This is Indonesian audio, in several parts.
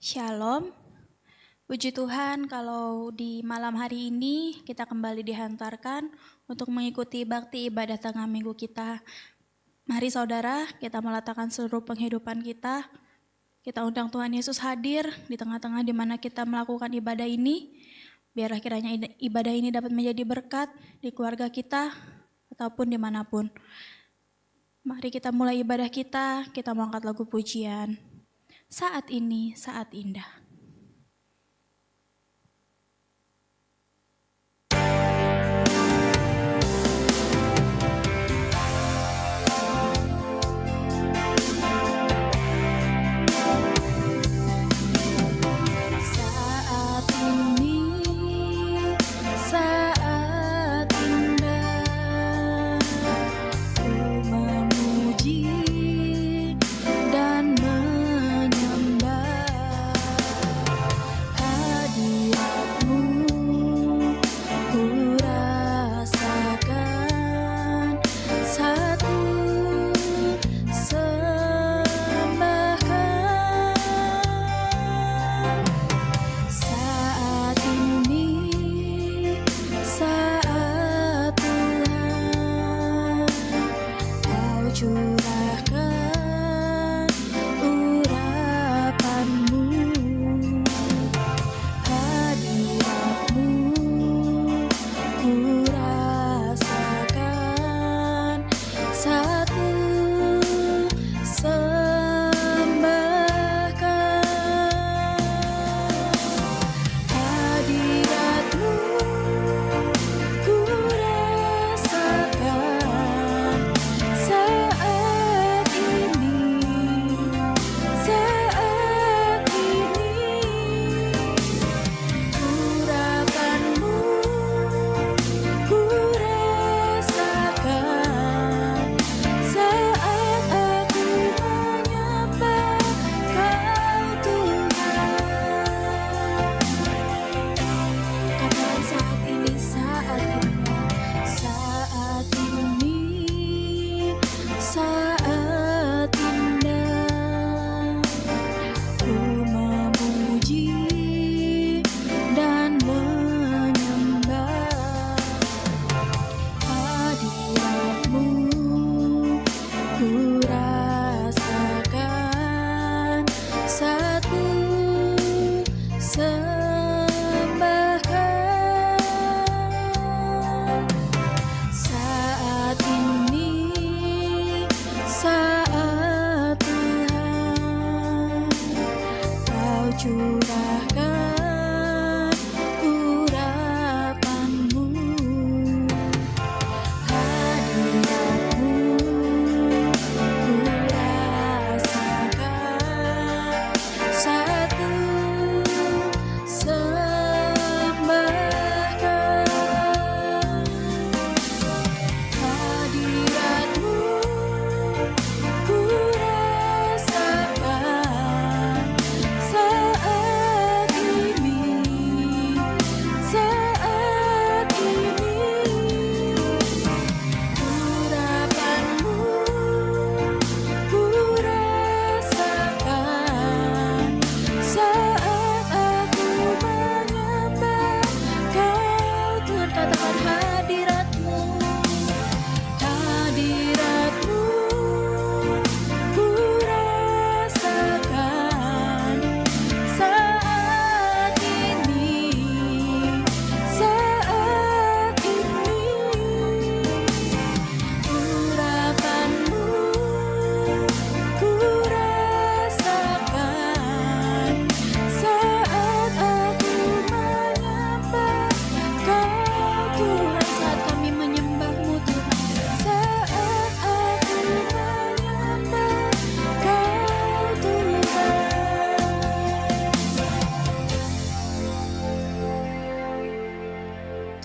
Shalom, puji Tuhan kalau di malam hari ini kita kembali dihantarkan untuk mengikuti bakti ibadah tengah minggu kita. Mari saudara, kita meletakkan seluruh penghidupan kita. Kita undang Tuhan Yesus hadir di tengah-tengah di mana kita melakukan ibadah ini. Biarlah kiranya ibadah ini dapat menjadi berkat di keluarga kita ataupun dimanapun. Mari kita mulai ibadah kita mengangkat lagu pujian. Saat ini, saat indah.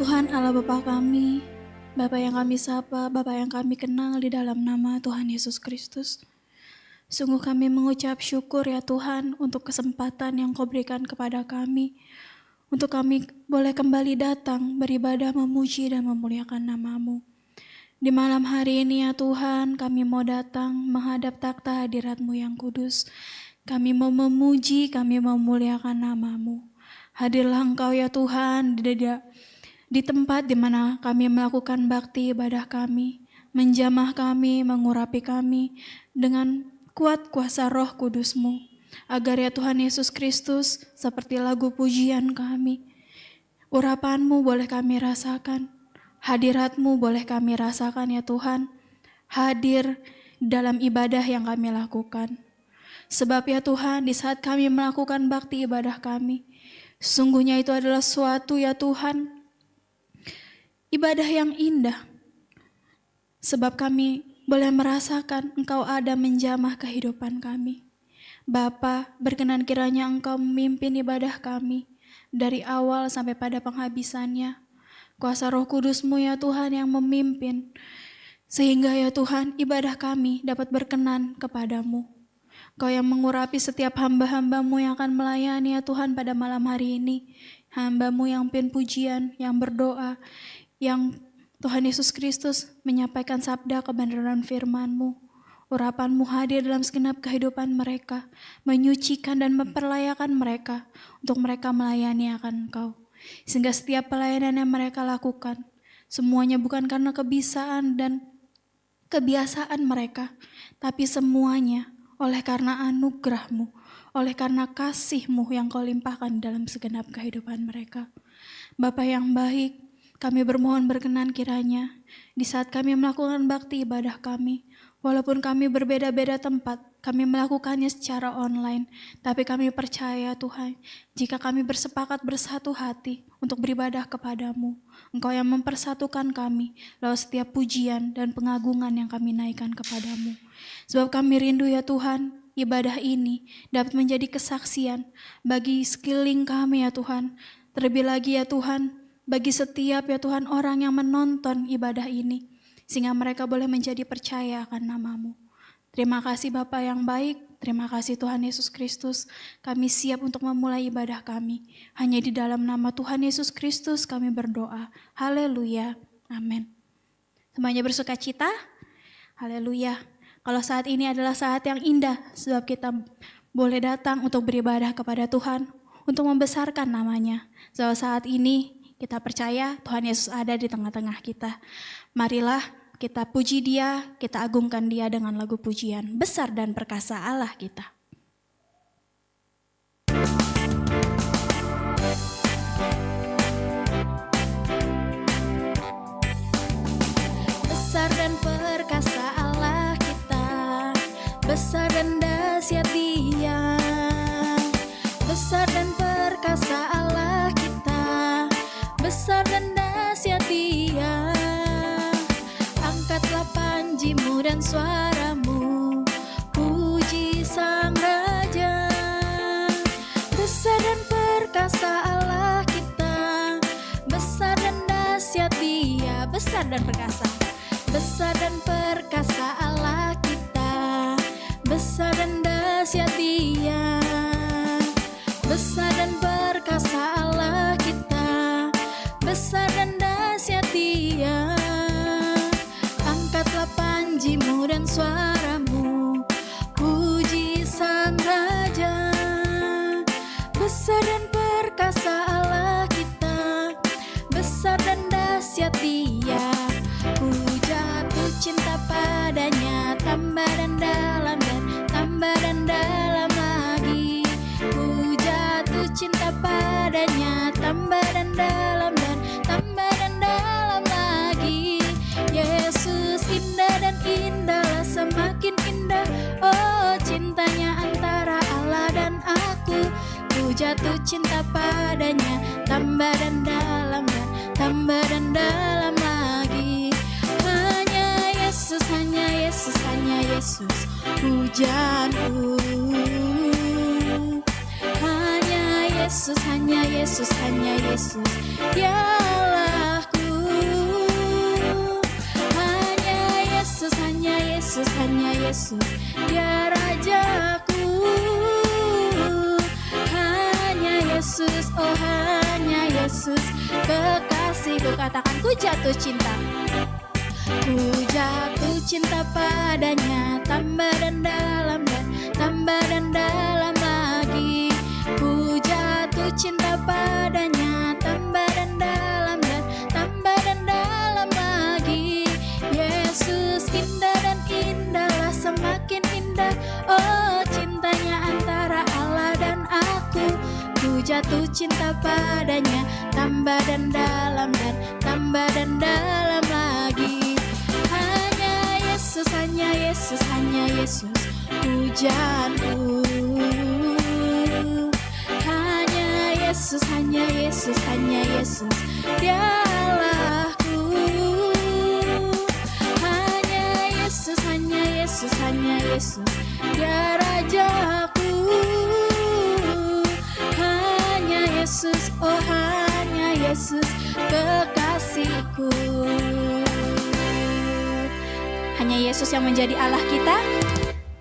Tuhan Allah Bapa kami, Bapa yang kami sapa, Bapa yang kami kenal di dalam nama Tuhan Yesus Kristus. Sungguh kami mengucap syukur ya Tuhan untuk kesempatan yang Kau berikan kepada kami, untuk kami boleh kembali datang beribadah, memuji dan memuliakan nama-Mu. Di malam hari ini ya Tuhan, kami mau datang menghadap takhta hadirat-Mu yang kudus. Kami mau memuji, kami mau memuliakan nama-Mu. Hadirlah Engkau ya Tuhan di tempat di mana kami melakukan bakti ibadah kami, menjamah kami, mengurapi kami dengan kuat kuasa Roh Kudus-Mu. Agar ya Tuhan Yesus Kristus, seperti lagu pujian kami, urapan-Mu boleh kami rasakan, hadirat-Mu boleh kami rasakan ya Tuhan, hadir dalam ibadah yang kami lakukan. Sebab ya Tuhan, di saat kami melakukan bakti ibadah kami, sungguhnya itu adalah suatu ya Tuhan, ibadah yang indah. Sebab kami boleh merasakan Engkau ada menjamah kehidupan kami. Bapa, berkenan kiranya Engkau memimpin ibadah kami dari awal sampai pada penghabisannya. Kuasa Roh Kudus-Mu ya Tuhan yang memimpin, sehingga ya Tuhan ibadah kami dapat berkenan kepadamu. Kau yang mengurapi setiap hamba-hamba-Mu yang akan melayani ya Tuhan pada malam hari ini. Hamba-Mu yang pimpin pujian, yang berdoa, yang Tuhan Yesus Kristus menyampaikan sabda kebenaran firman-Mu. Urapan-Mu hadir dalam segenap kehidupan mereka, menyucikan dan memperlayakan mereka untuk mereka melayani akan Engkau. Sehingga setiap pelayanan yang mereka lakukan, semuanya bukan karena kebisaan dan kebiasaan mereka, tapi semuanya oleh karena anugerah-Mu, oleh karena kasih-Mu yang Kau limpahkan dalam segenap kehidupan mereka. Bapa yang baik, kami bermohon berkenan kiranya di saat kami melakukan bakti ibadah kami, walaupun kami berbeda-beda tempat, kami melakukannya secara online, tapi kami percaya Tuhan, jika kami bersepakat bersatu hati untuk beribadah kepadamu, Engkau yang mempersatukan kami lewat setiap pujian dan pengagungan yang kami naikkan kepadamu. Sebab kami rindu ya Tuhan, ibadah ini dapat menjadi kesaksian bagi sekeliling kami ya Tuhan. Terlebih lagi ya Tuhan, bagi setiap ya Tuhan orang yang menonton ibadah ini, sehingga mereka boleh menjadi percaya akan nama-Mu. Terima kasih Bapa yang baik, terima kasih Tuhan Yesus Kristus. Kami siap untuk memulai ibadah kami. Hanya di dalam nama Tuhan Yesus Kristus kami berdoa. Haleluya. Amin. Semuanya bersuka cita? Haleluya. Kalau saat ini adalah saat yang indah, sebab kita boleh datang untuk beribadah kepada Tuhan, untuk membesarkan namanya. Sebab saat ini kita percaya Tuhan Yesus ada di tengah-tengah kita. Marilah kita puji Dia, kita agungkan Dia dengan lagu pujian besar dan perkasa Allah kita. Besar dan perkasa Allah kita, besar dan dahsyat Dia. Besar dan perkasa Allah kita, besar dan dahsyat Dia. Angkatlah panji-Mu dan suara-Mu, puji Sang Raja. Besar dan perkasa Allah kita, besar dan dahsyat Dia. Besar dan perkasa, besar dan perkasa Allah kita, besar dan dahsyat Dia. Besar dan perkasa Allah kita, besar dan dahsyat Dia. Angkatlah panji-Mu dan suara-Mu, puji Sang Raja. Besar dan perkasa Allah kita, besar dan dahsyat Dia. Ku jatuh cinta padanya, tambah dan dalam dan tambah dan dalam lagi. Ku jatuh cinta padanya, tambah dan dalam dan tambah dan dalam lagi. Yesus indah dan indahlah, semakin indah, oh cintanya antara Allah dan aku. Ku jatuh cinta padanya, tambah dan dalam dan tambah dan dalam lagi. Hanya Yesus, hanya Yesus, hanya Yesus, pujaanku. Hanya Yesus, hanya Yesus, hanya Yesus, ya Allahku. Hanya Yesus, hanya Yesus, hanya Yesus, ya Rajaku. Hanya Yesus, oh hanya Yesus, kekasihku. Katakan, ku jatuh cinta. Ku jatuh cinta padanya, tambah dan dalam dan tambah dan dalam lagi. Ku jatuh cinta padanya, tambah dan dalam dan tambah dan dalam lagi. Yesus indah dan indahlah, semakin indah oh cintanya antara Allah dan aku. Ku jatuh cinta padanya, tambah dan dalam dan tambah dan dalam lagi. Hanya Yesus, hanya Yesus, hanya Yesus pujaanku. Hanya Yesus, hanya Yesus, hanya Yesus Dia Allahku. Hanya Yesus, hanya Yesus, hanya Yesus Dia Rajaku. Hanya Yesus, oh hanya Yesus kekasihku. Hanya Yesus yang menjadi Allah kita,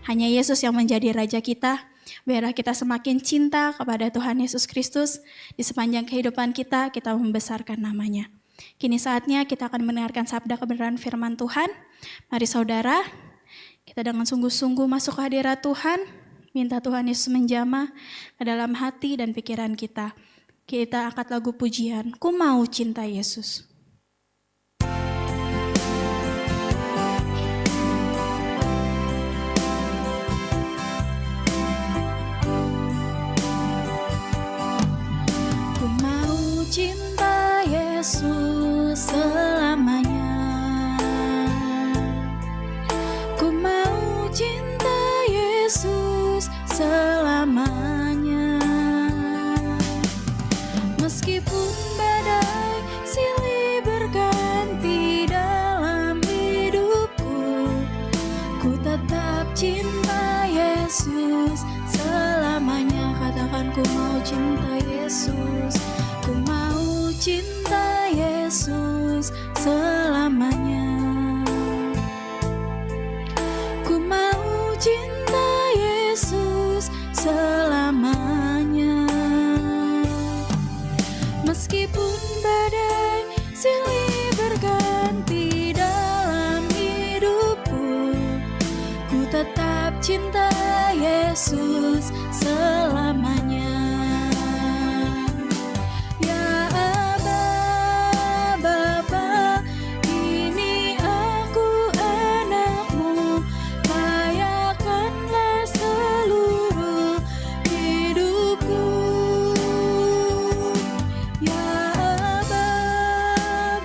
hanya Yesus yang menjadi Raja kita. Biarlah kita semakin cinta kepada Tuhan Yesus Kristus. Di sepanjang kehidupan kita membesarkan namanya. Kini saatnya kita akan mendengarkan sabda kebenaran firman Tuhan. Mari saudara, kita dengan sungguh-sungguh masuk ke hadirat Tuhan. Minta Tuhan Yesus menjamah ke dalam hati dan pikiran kita. Kita angkat lagu pujian, Ku Mau Cinta Yesus. Ku mau cinta Yesus selamanya. Ku mau cinta Yesus selamanya. Meskipun badai silih berganti dalam hidupku, ku tetap cinta Yesus selamanya. Katakan ku mau cinta Yesus, ku mau cinta Yesus selamanya. Ku mau cinta Yesus selamanya. Meskipun badai silih berganti dalam hidupku, ku tetap cinta Yesus selamanya. Ya Aba, Bapa, ini aku anakmu, layakkanlah seluruh hidupku. Ya Aba,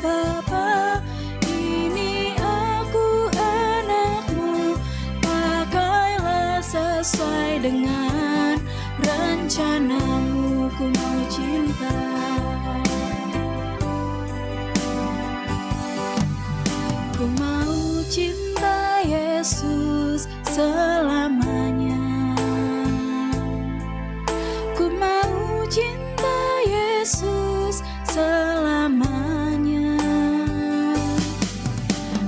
Bapa, ini aku anakmu, pakailah sesuai dengan rencanamu. Ku mau cinta, ku mau cinta Yesus selamanya. Ku mau cinta Yesus selamanya.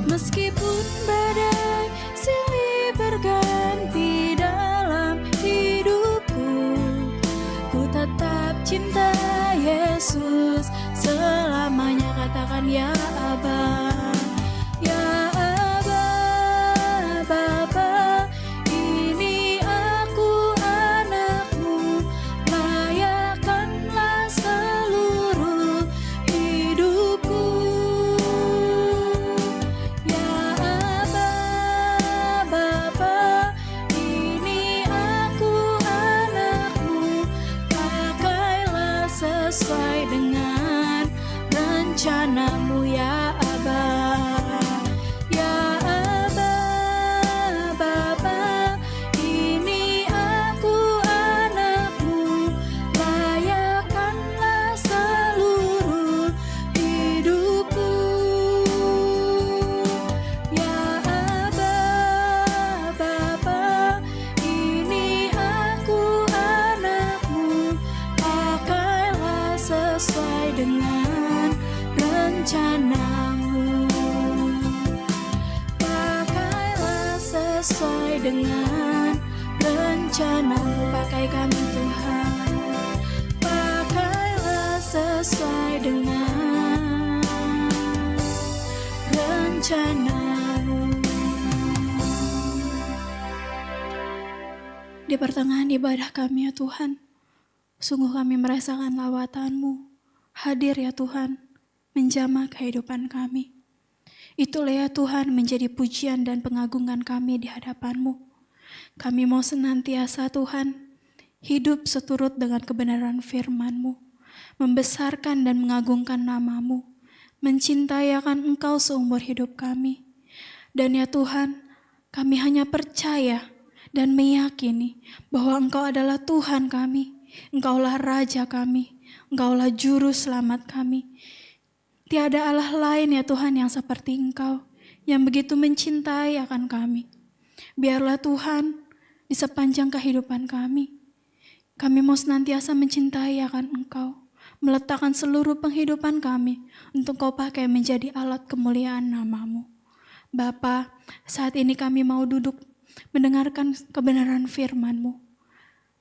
Meskipun badai silih berganti dalam hidupku, ku tetap cinta Yesus selamanya. Katakan ya Aba, ya Aba, Bapa, ini aku anakmu, layakkanlah seluruh hidupku. Ya Aba, Bapa, ini aku anakmu, pakailah sesuai dengan rencanamu. Ya Aba, ya Aba, Bapa, ini aku anakmu, layakkanlah seluruh hidupku. Ya Aba, Bapa, ini aku anakmu, pakailah sesuai dengan rencanamu. Pakailah sesuai dengan rencanamu. Pakai kami Tuhan, pakailah sesuai dengan rencanamu. di pertengahan ibadah kami ya Tuhan, sungguh kami merasakan lawatan-Mu hadir ya Tuhan, menjamah kehidupan kami. Itulah ya Tuhan menjadi pujian dan pengagungan kami di hadapan-Mu. Kami mau senantiasa Tuhan, hidup seturut dengan kebenaran firman-Mu, membesarkan dan mengagungkan nama-Mu, mencintai akan Engkau seumur hidup kami. Dan ya Tuhan, kami hanya percaya dan meyakini bahwa Engkau adalah Tuhan kami, Engkaulah Raja kami, Engkaulah Juru Selamat kami. Tiada Allah lain ya Tuhan yang seperti Engkau, yang begitu mencintai akan kami. Biarlah Tuhan, di sepanjang kehidupan kami mau senantiasa mencintai akan Engkau, meletakkan seluruh penghidupan kami untuk Kau pakai menjadi alat kemuliaan nama-Mu. Bapa, saat ini kami mau duduk mendengarkan kebenaran firman-Mu.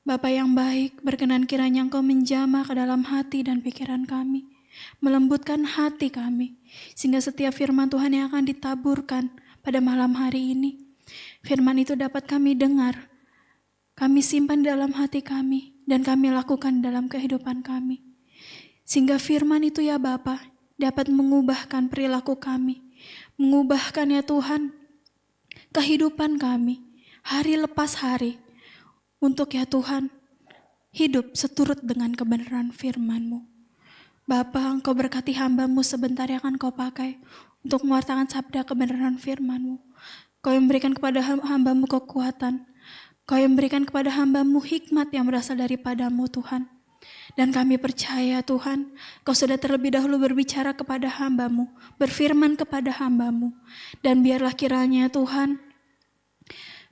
Bapa yang baik, berkenan kiranya Engkau menjamah ke dalam hati dan pikiran kami, melembutkan hati kami, sehingga setiap firman Tuhan yang akan ditaburkan pada malam hari ini, firman itu dapat kami dengar, kami simpan dalam hati kami, dan kami lakukan dalam kehidupan kami. Sehingga firman itu ya Bapa dapat mengubahkan perilaku kami, mengubahkan ya Tuhan kehidupan kami hari lepas hari, untuk ya Tuhan hidup seturut dengan kebenaran firman-Mu. Bapa, Engkau berkati hamba-Mu sebentar yang akan Kau pakai untuk mewartakan sabda kebenaran firman-Mu. Kau yang berikan kepada hamba-Mu kekuatan, Kau yang berikan kepada hamba-Mu hikmat yang berasal daripada-Mu Tuhan. Dan kami percaya Tuhan, Kau sudah terlebih dahulu berbicara kepada hamba-Mu, berfirman kepada hamba-Mu. Dan biarlah kiranya Tuhan,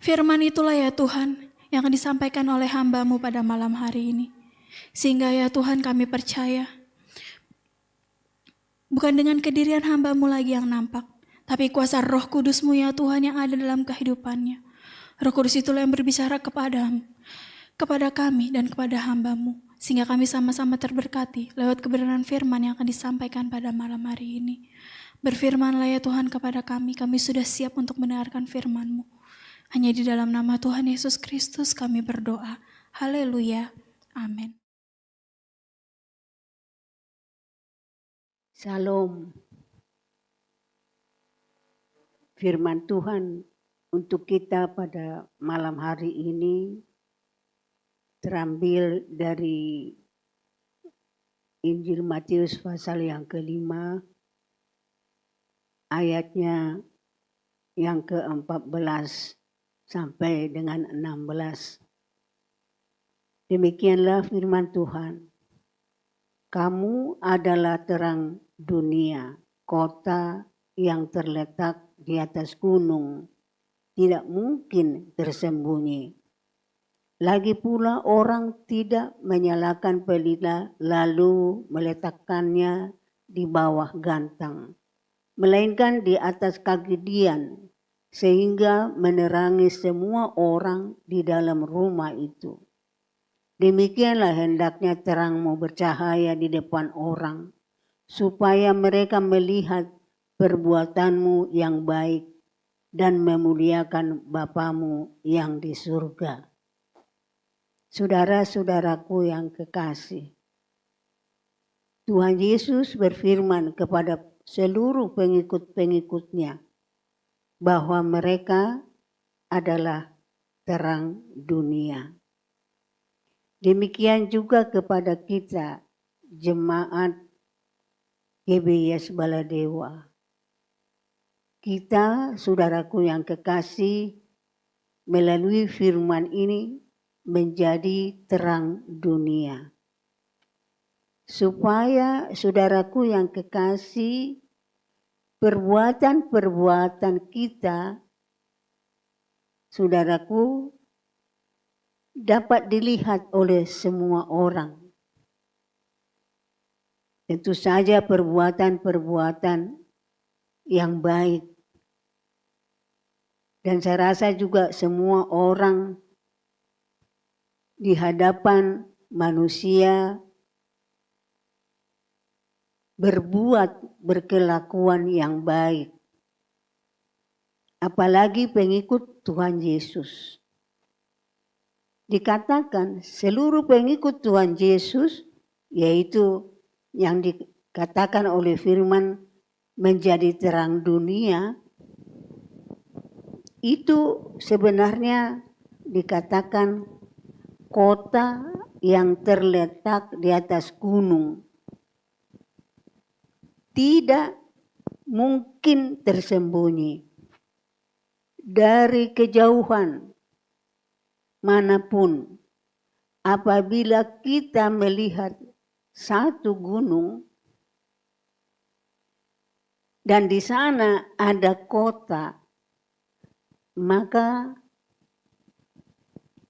firman itulah ya Tuhan yang akan disampaikan oleh hamba-Mu pada malam hari ini. Sehingga ya Tuhan kami percaya, bukan dengan kedirian hamba-Mu lagi yang nampak, tapi kuasa Roh Kudus-Mu ya Tuhan yang ada dalam kehidupannya. Roh Kudus itulah yang berbicara kepada kami dan kepada hamba-Mu, sehingga kami sama-sama terberkati lewat kebenaran firman yang akan disampaikan pada malam hari ini. Berfirmanlah ya Tuhan kepada kami sudah siap untuk mendengarkan firman-Mu. Hanya di dalam nama Tuhan Yesus Kristus kami berdoa. Haleluya. Amin. Salam. Firman Tuhan untuk kita pada malam hari ini terambil dari Injil Matius pasal yang ke-5, ayatnya yang ke-14 sampai dengan 16. Demikianlah firman Tuhan. Kamu adalah terang dunia, kota yang terletak di atas gunung, tidak mungkin tersembunyi. Lagi pula orang tidak menyalakan pelita lalu meletakkannya di bawah gantang, melainkan di atas kaki dian, sehingga menerangi semua orang di dalam rumah itu. Demikianlah hendaknya terangmu bercahaya di depan orang, supaya mereka melihat perbuatanmu yang baik dan memuliakan Bapamu yang di surga. Saudara-saudaraku yang kekasih, Tuhan Yesus berfirman kepada seluruh pengikut-pengikutnya bahwa mereka adalah terang dunia. Demikian juga kepada kita, jemaat GBIS Baladewa. Kita, saudaraku yang kekasih, melalui firman ini menjadi terang dunia. Supaya saudaraku yang kekasih, perbuatan-perbuatan kita, saudaraku, dapat dilihat oleh semua orang. Tentu saja perbuatan-perbuatan yang baik. Dan saya rasa juga semua orang di hadapan manusia berkelakuan yang baik. Apalagi pengikut Tuhan Yesus. dikatakan seluruh pengikut Tuhan Yesus, yaitu yang dikatakan oleh firman menjadi terang dunia, itu sebenarnya dikatakan kota yang terletak di atas gunung. Tidak mungkin tersembunyi dari kejauhan manapun. Apabila kita melihat satu gunung dan di sana ada kota, maka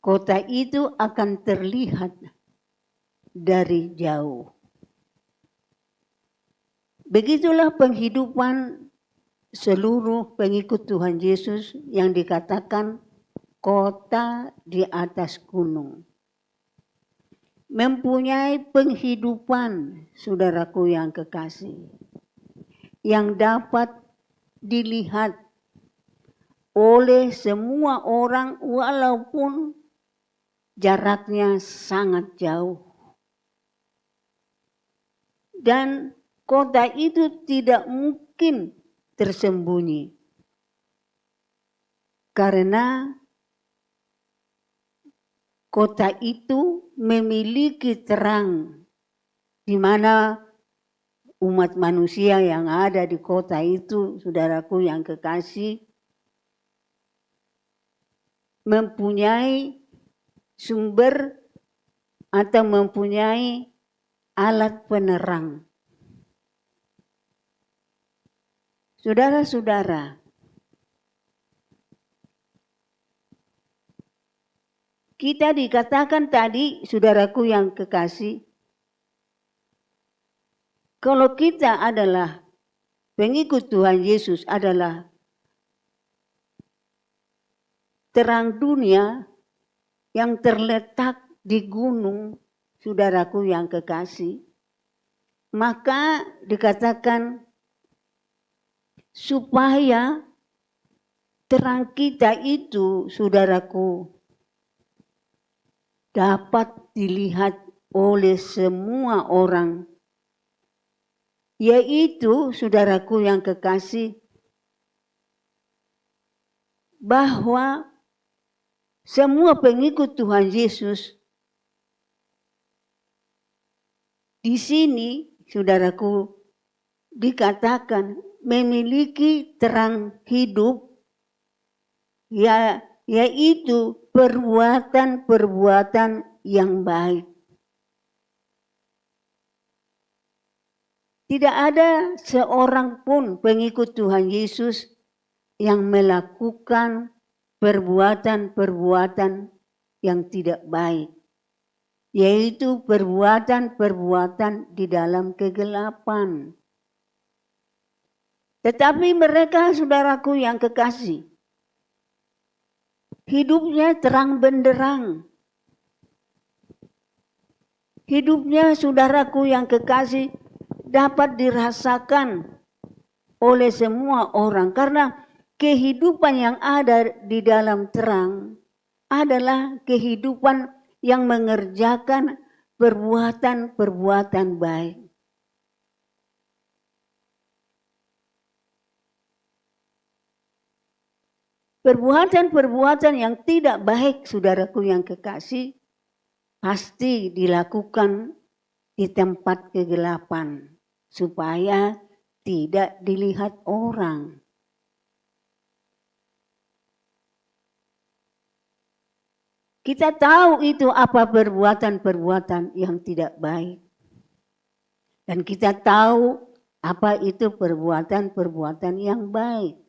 kota itu akan terlihat dari jauh. Begitulah penghidupan seluruh pengikut Tuhan Yesus yang dikatakan kota di atas gunung. Mempunyai penghidupan, saudaraku yang kekasih, yang dapat dilihat oleh semua orang walaupun jaraknya sangat jauh. Dan kota itu tidak mungkin tersembunyi. Karena kota itu memiliki terang di mana umat manusia yang ada di kota itu, saudaraku yang kekasih, mempunyai sumber atau mempunyai alat penerang. Saudara-saudara, kita dikatakan tadi, saudaraku yang kekasih, kalau kita adalah pengikut Tuhan Yesus, adalah terang dunia yang terletak di gunung, saudaraku yang kekasih, maka dikatakan supaya terang kita itu, saudaraku, dapat dilihat oleh semua orang, yaitu, saudaraku yang kekasih, bahwa semua pengikut Tuhan Yesus di sini, saudaraku, dikatakan memiliki terang hidup, yaitu perbuatan-perbuatan yang baik. Tidak ada seorang pun pengikut Tuhan Yesus yang melakukan perbuatan-perbuatan yang tidak baik, yaitu perbuatan-perbuatan di dalam kegelapan. Tetapi mereka, saudaraku yang kekasih, hidupnya terang benderang. Hidupnya, saudaraku yang kekasih, dapat dirasakan oleh semua orang. Karena kehidupan yang ada di dalam terang adalah kehidupan yang mengerjakan perbuatan-perbuatan baik. Perbuatan-perbuatan yang tidak baik, saudaraku yang kekasih, pasti dilakukan di tempat kegelapan supaya tidak dilihat orang. Kita tahu itu apa perbuatan-perbuatan yang tidak baik. Dan kita tahu apa itu perbuatan-perbuatan yang baik.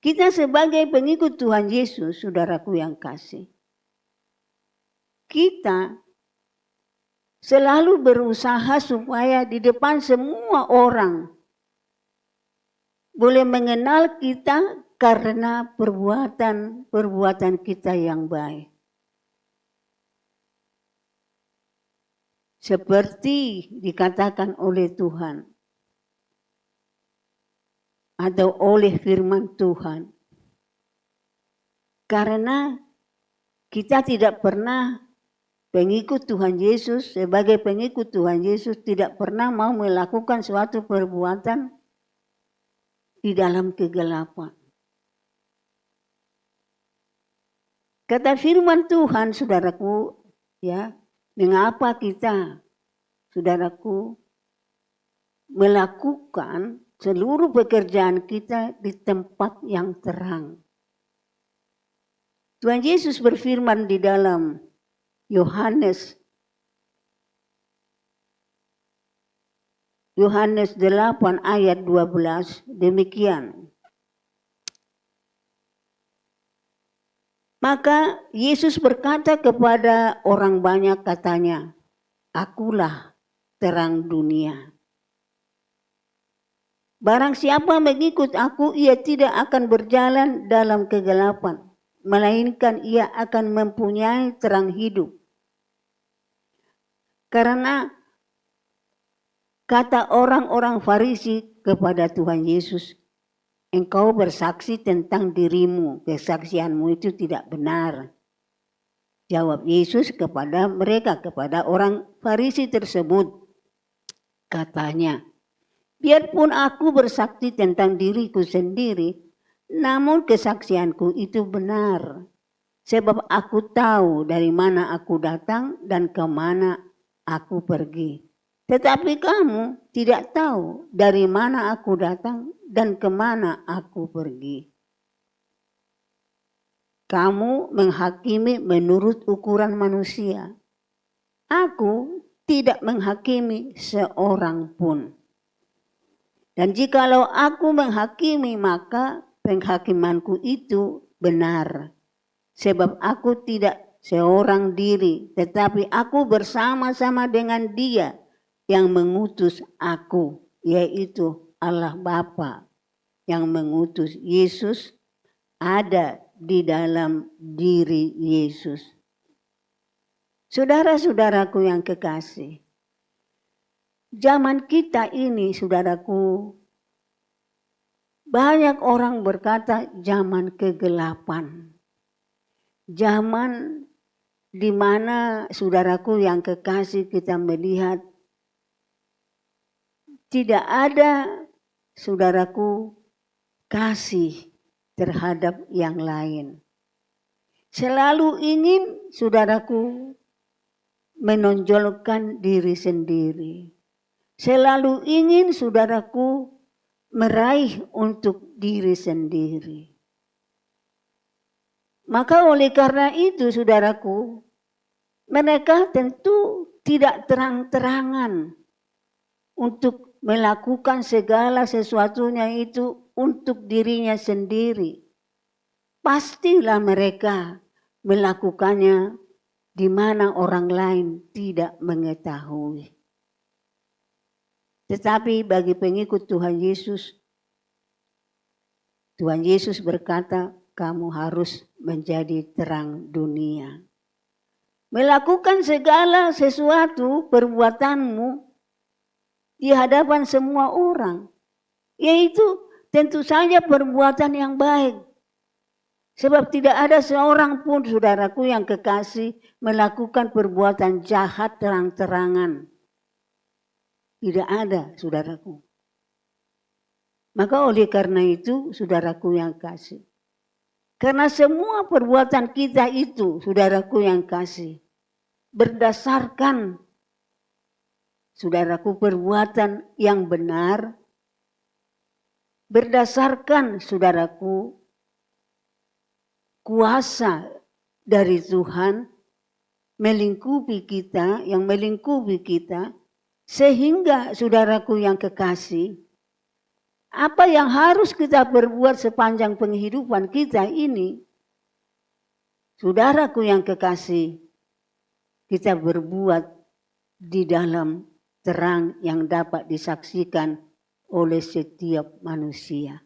Kita sebagai pengikut Tuhan Yesus, saudaraku yang kasih, kita selalu berusaha supaya di depan semua orang boleh mengenal kita karena perbuatan-perbuatan kita yang baik. Seperti dikatakan oleh Tuhan atau oleh firman Tuhan. Karena Kita tidak pernah pengikut Tuhan Yesus, sebagai pengikut Tuhan Yesus tidak pernah mau melakukan suatu perbuatan di dalam kegelapan. Kata firman Tuhan, saudaraku, ya, mengapa kita, saudaraku, melakukan seluruh pekerjaan kita di tempat yang terang. Tuhan Yesus berfirman di dalam Yohanes 8 ayat 12 demikian. Maka Yesus berkata kepada orang banyak, katanya, "Akulah terang dunia. Barang siapa mengikut aku, ia tidak akan berjalan dalam kegelapan, melainkan ia akan mempunyai terang hidup." Karena kata orang-orang Farisi kepada Tuhan Yesus, "Engkau bersaksi tentang dirimu, kesaksianmu itu tidak benar." Jawab Yesus kepada mereka, kepada orang Farisi tersebut, katanya, "Biarpun aku bersaksi tentang diriku sendiri, namun kesaksianku itu benar. Sebab aku tahu dari mana aku datang dan kemana aku pergi. Tetapi kamu tidak tahu dari mana aku datang dan kemana aku pergi. Kamu menghakimi menurut ukuran manusia. Aku tidak menghakimi seorang pun. Dan jikalau aku menghakimi, maka penghakimanku itu benar. Sebab aku tidak seorang diri, tetapi aku bersama-sama dengan Dia yang mengutus aku, yaitu Allah Bapa yang mengutus Yesus ada di dalam diri Yesus. Saudara-saudaraku yang kekasih, zaman kita ini, saudaraku, banyak orang berkata zaman kegelapan. Zaman di mana, saudaraku yang kekasih, kita melihat tidak ada, saudaraku, kasih terhadap yang lain. Selalu ingin, saudaraku, menonjolkan diri sendiri. Selalu ingin, saudaraku, meraih untuk diri sendiri. Maka oleh karena itu, saudaraku, mereka tentu tidak terang-terangan untuk melakukan segala sesuatunya itu untuk dirinya sendiri. Pastilah mereka melakukannya di mana orang lain tidak mengetahui. Tetapi bagi pengikut Tuhan Yesus berkata, kamu harus menjadi terang dunia. Melakukan segala sesuatu perbuatanmu di hadapan semua orang, yaitu tentu saja perbuatan yang baik. Sebab tidak ada seorang pun, saudaraku yang kekasih, melakukan perbuatan jahat terang-terangan. Tidak ada, saudaraku. Maka oleh karena itu, saudaraku yang kasih, karena semua perbuatan kita itu, saudaraku yang kasih, berdasarkan, saudaraku, perbuatan yang benar, berdasarkan, saudaraku, kuasa dari Tuhan melingkupi kita, yang melingkupi kita, sehingga, saudaraku yang kekasih, apa yang harus kita perbuat sepanjang penghidupan kita ini, saudaraku yang kekasih, kita berbuat di dalam terang yang dapat disaksikan oleh setiap manusia.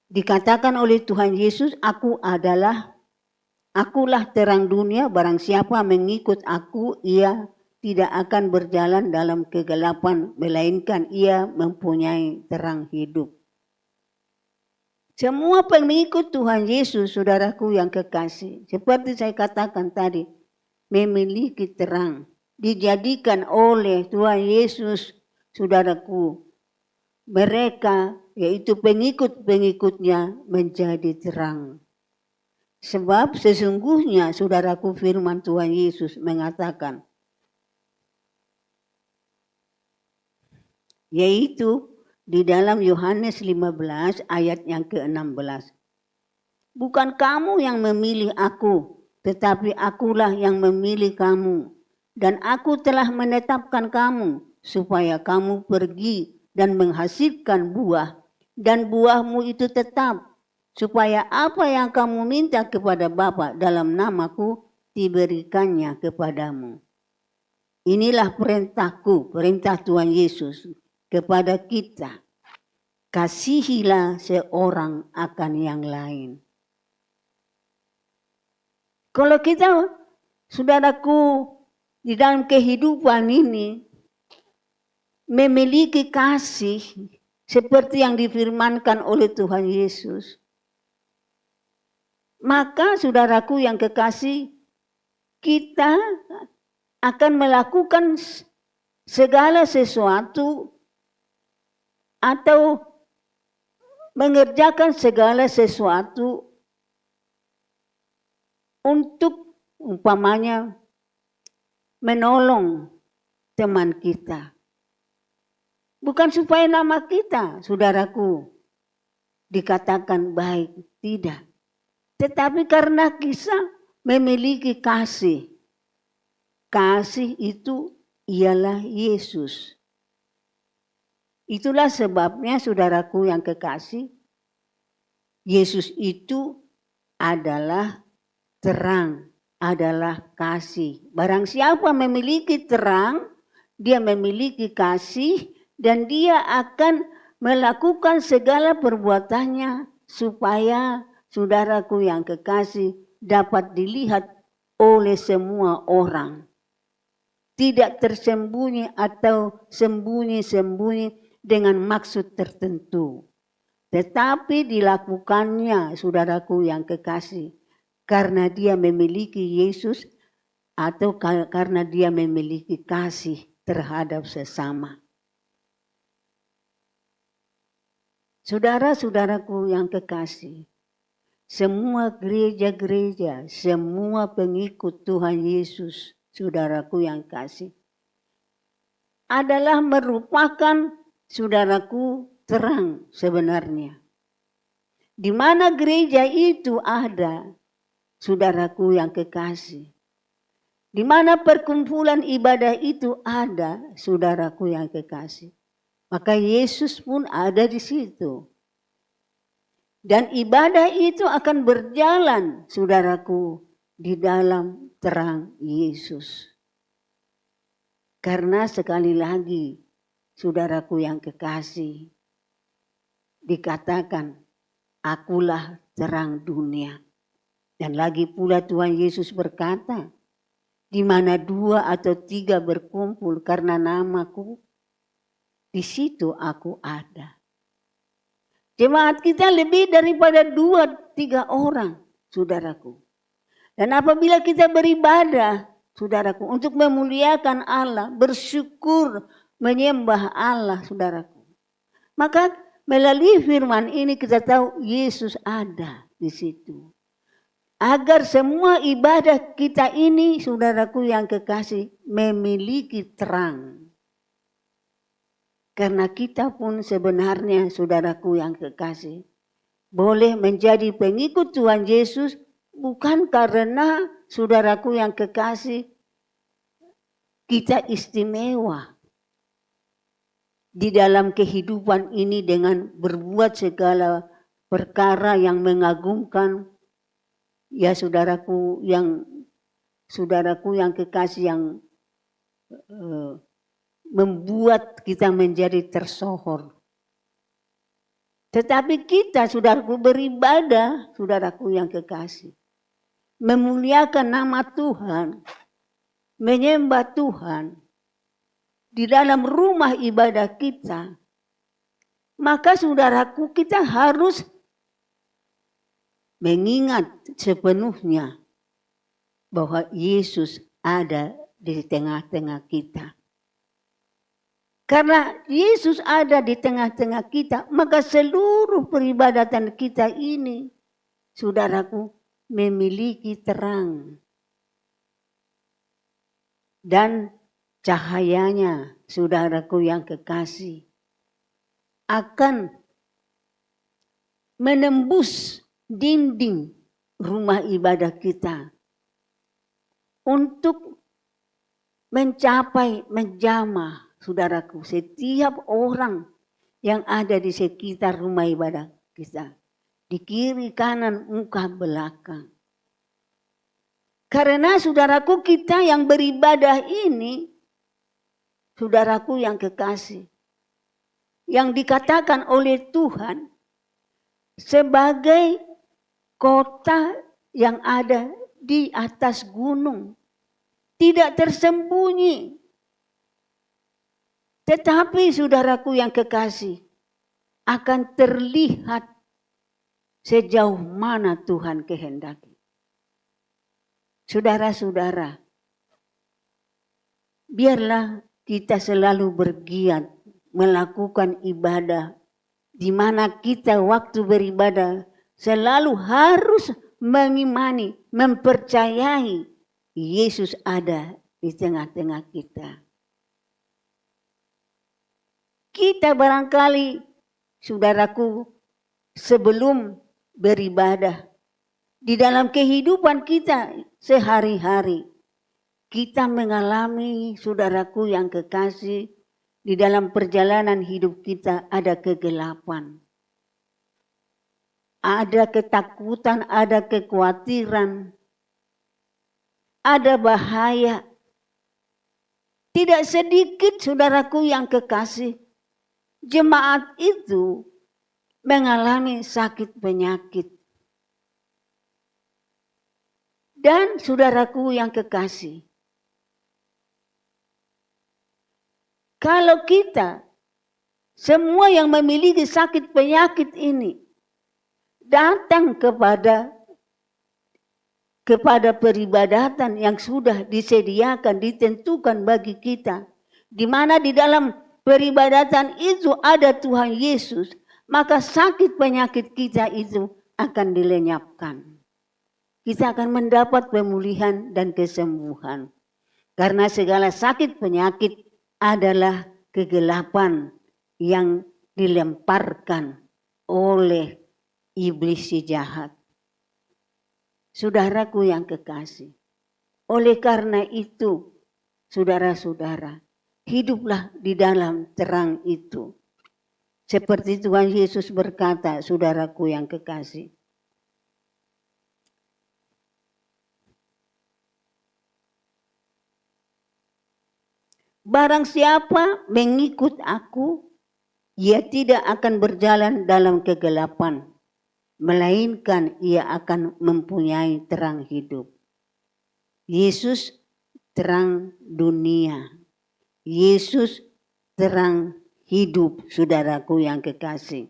Dikatakan oleh Tuhan Yesus, akulah terang dunia, barang siapa mengikut aku, ia tidak akan berjalan dalam kegelapan, melainkan ia mempunyai terang hidup. Semua pengikut Tuhan Yesus, saudaraku yang kekasih, seperti saya katakan tadi, memiliki terang. Dijadikan oleh Tuhan Yesus, saudaraku, mereka yaitu pengikut-pengikutnya menjadi terang. Sebab sesungguhnya saudaraku firman Tuhan Yesus mengatakan, yaitu di dalam Yohanes 15 ayat yang ke-16. Bukan kamu yang memilih aku, tetapi akulah yang memilih kamu. Dan aku telah menetapkan kamu supaya kamu pergi dan menghasilkan buah. Dan buahmu itu tetap, supaya apa yang kamu minta kepada Bapa dalam namaku diberikannya kepadamu. Inilah perintahku, perintah Tuhan Yesus kepada kita. Kasihilah seorang akan yang lain. Kalau kita, saudaraku, di dalam kehidupan ini memiliki kasih seperti yang difirmankan oleh Tuhan Yesus, maka saudaraku yang kekasih, kita akan melakukan segala sesuatu atau mengerjakan segala sesuatu untuk umpamanya menolong teman kita. Bukan supaya nama kita, saudaraku, dikatakan baik, tidak. Tetapi karena kita memiliki kasih. Kasih itu ialah Yesus. Itulah sebabnya saudaraku yang kekasih, Yesus itu adalah terang, adalah kasih. Barang siapa memiliki terang, dia memiliki kasih dan dia akan melakukan segala perbuatannya supaya saudaraku yang kekasih dapat dilihat oleh semua orang. Tidak tersembunyi atau sembunyi-sembunyi dengan maksud tertentu. Tetapi dilakukannya saudaraku yang kekasih karena dia memiliki Yesus atau karena dia memiliki kasih terhadap sesama. Saudara-saudaraku yang kekasih, semua gereja-gereja, semua pengikut Tuhan Yesus, saudaraku yang kasih, adalah merupakan saudaraku terang sebenarnya. Di mana gereja itu ada, saudaraku yang kekasih. Di mana perkumpulan ibadah itu ada, saudaraku yang kekasih. Maka Yesus pun ada di situ. Dan ibadah itu akan berjalan, saudaraku, di dalam terang Yesus. Karena sekali lagi, saudaraku yang kekasih, dikatakan, akulah terang dunia. Dan lagi pula Tuhan Yesus berkata, di mana 2 atau 3 berkumpul karena namaku, di situ aku ada. Jemaat kita lebih daripada 2-3 orang, saudaraku. Dan apabila kita beribadah, saudaraku, untuk memuliakan Allah, bersyukur, menyembah Allah, saudaraku. Maka melalui firman ini kita tahu Yesus ada di situ. Agar semua ibadah kita ini, saudaraku yang kekasih, memiliki terang. Karena kita pun sebenarnya, saudaraku yang kekasih, boleh menjadi pengikut Tuhan Yesus bukan karena, saudaraku yang kekasih, kita istimewa di dalam kehidupan ini dengan berbuat segala perkara yang mengagumkan. Ya saudaraku yang kekasih, yang membuat kita menjadi tersohor. Tetapi kita, saudaraku, beribadah, saudaraku yang kekasih, memuliakan nama Tuhan, menyembah Tuhan di dalam rumah ibadah kita. Maka saudaraku, kita harus mengingat sepenuhnya bahwa Yesus ada di tengah-tengah kita. Karena Yesus ada di tengah-tengah kita, maka seluruh peribadatan kita ini, saudaraku, memiliki terang. Dan cahayanya, saudaraku yang kekasih, akan menembus dinding rumah ibadah kita untuk mencapai, menjamah, saudaraku, setiap orang yang ada di sekitar rumah ibadah kita. Di kiri, kanan, muka, belakang. Karena saudaraku, kita yang beribadah ini, saudaraku yang kekasih, yang dikatakan oleh Tuhan sebagai kota yang ada di atas gunung. Tidak tersembunyi. Tetapi saudaraku yang kekasih, akan terlihat sejauh mana Tuhan kehendaki. Saudara-saudara, biarlah kita selalu bergiat melakukan ibadah, di mana kita waktu beribadah selalu harus mengimani, mempercayai Yesus ada di tengah-tengah kita. Kita barangkali, saudaraku, sebelum beribadah, di dalam kehidupan kita sehari-hari, kita mengalami, saudaraku yang kekasih, di dalam perjalanan hidup kita ada kegelapan. Ada ketakutan, ada kekhawatiran, ada bahaya. Tidak sedikit, saudaraku yang kekasih, jemaat itu mengalami sakit penyakit. Dan saudaraku yang kekasih, kalau kita semua yang memiliki sakit penyakit ini datang kepada peribadatan yang sudah disediakan, ditentukan bagi kita, di mana di dalam peribadatan itu ada Tuhan Yesus, maka sakit penyakit kita itu akan dilenyapkan. Kita akan mendapat pemulihan dan kesembuhan. Karena segala sakit penyakit adalah kegelapan yang dilemparkan oleh iblis si jahat. Saudaraku yang kekasih, oleh karena itu, saudara-saudara, hiduplah di dalam terang itu. Seperti Tuhan Yesus berkata, saudaraku yang kekasih, barang siapa mengikut aku, ia tidak akan berjalan dalam kegelapan, melainkan ia akan mempunyai terang hidup. Yesus terang dunia. Yesus terang hidup, saudaraku yang kekasih.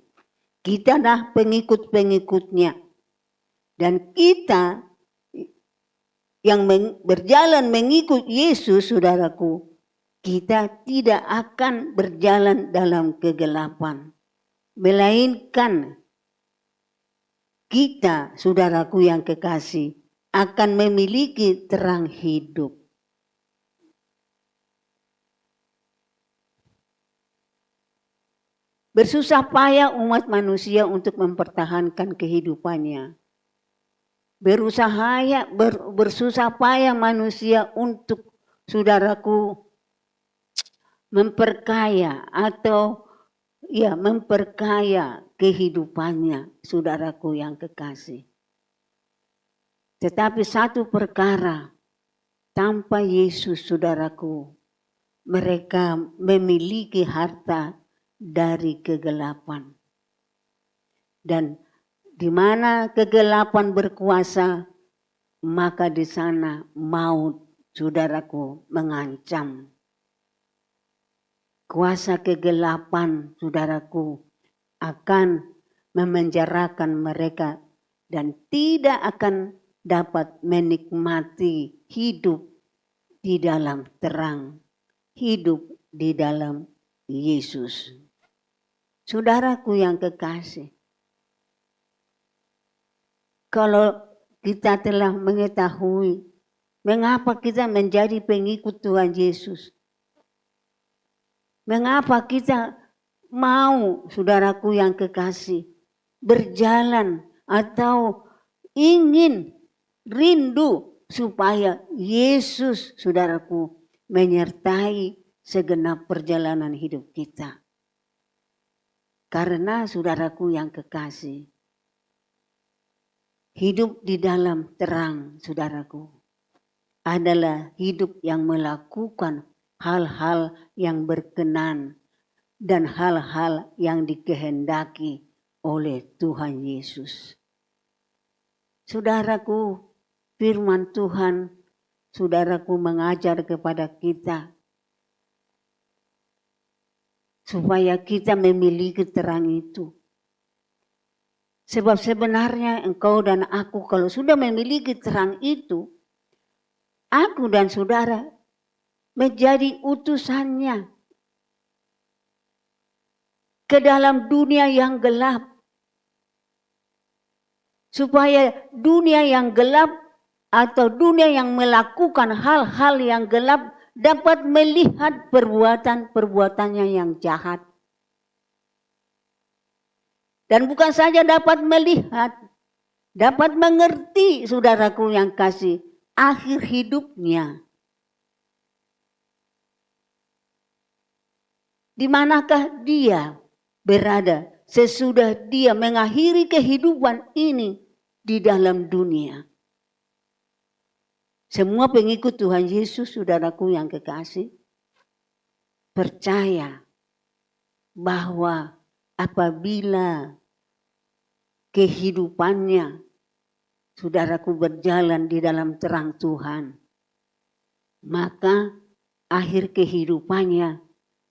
Kita dah pengikut-pengikutnya. Dan kita yang berjalan mengikut Yesus, saudaraku, kita tidak akan berjalan dalam kegelapan. Melainkan kita, saudaraku yang kekasih, akan memiliki terang hidup. Bersusah payah umat manusia untuk mempertahankan kehidupannya. Bersusah payah manusia untuk, saudaraku, memperkaya atau memperkaya kehidupannya, saudaraku yang kekasih. Tetapi satu perkara, tanpa Yesus, saudaraku, mereka memiliki harta dari kegelapan. Dan di mana kegelapan berkuasa, maka di sana maut, saudaraku, mengancam. Kuasa kegelapan, saudaraku, akan memenjarakan mereka dan tidak akan dapat menikmati hidup di dalam terang, hidup di dalam Yesus. Saudaraku yang kekasih, kalau kita telah mengetahui mengapa kita menjadi pengikut Tuhan Yesus, mengapa kita mau, saudaraku yang kekasih, berjalan atau ingin rindu supaya Yesus, saudaraku, menyertai segenap perjalanan hidup kita. Karena saudaraku yang kekasih, hidup di dalam terang, saudaraku, adalah hidup yang melakukan hal-hal yang berkenan dan hal-hal yang dikehendaki oleh Tuhan Yesus. Saudaraku, firman Tuhan, saudaraku, mengajar kepada kita supaya kita memiliki terang itu. Sebab sebenarnya engkau dan aku kalau sudah memiliki terang itu, aku dan saudara menjadi utusannya ke dalam dunia yang gelap. Supaya dunia yang gelap atau dunia yang melakukan hal-hal yang gelap dapat melihat perbuatan-perbuatannya yang jahat. Dan bukan saja dapat melihat, dapat mengerti, saudaraku yang kasih, akhir hidupnya. Di manakah dia berada sesudah dia mengakhiri kehidupan ini di dalam dunia. Semua pengikut Tuhan Yesus, saudaraku yang kekasih, percaya bahwa apabila kehidupannya, saudaraku, berjalan di dalam terang Tuhan, maka akhir kehidupannya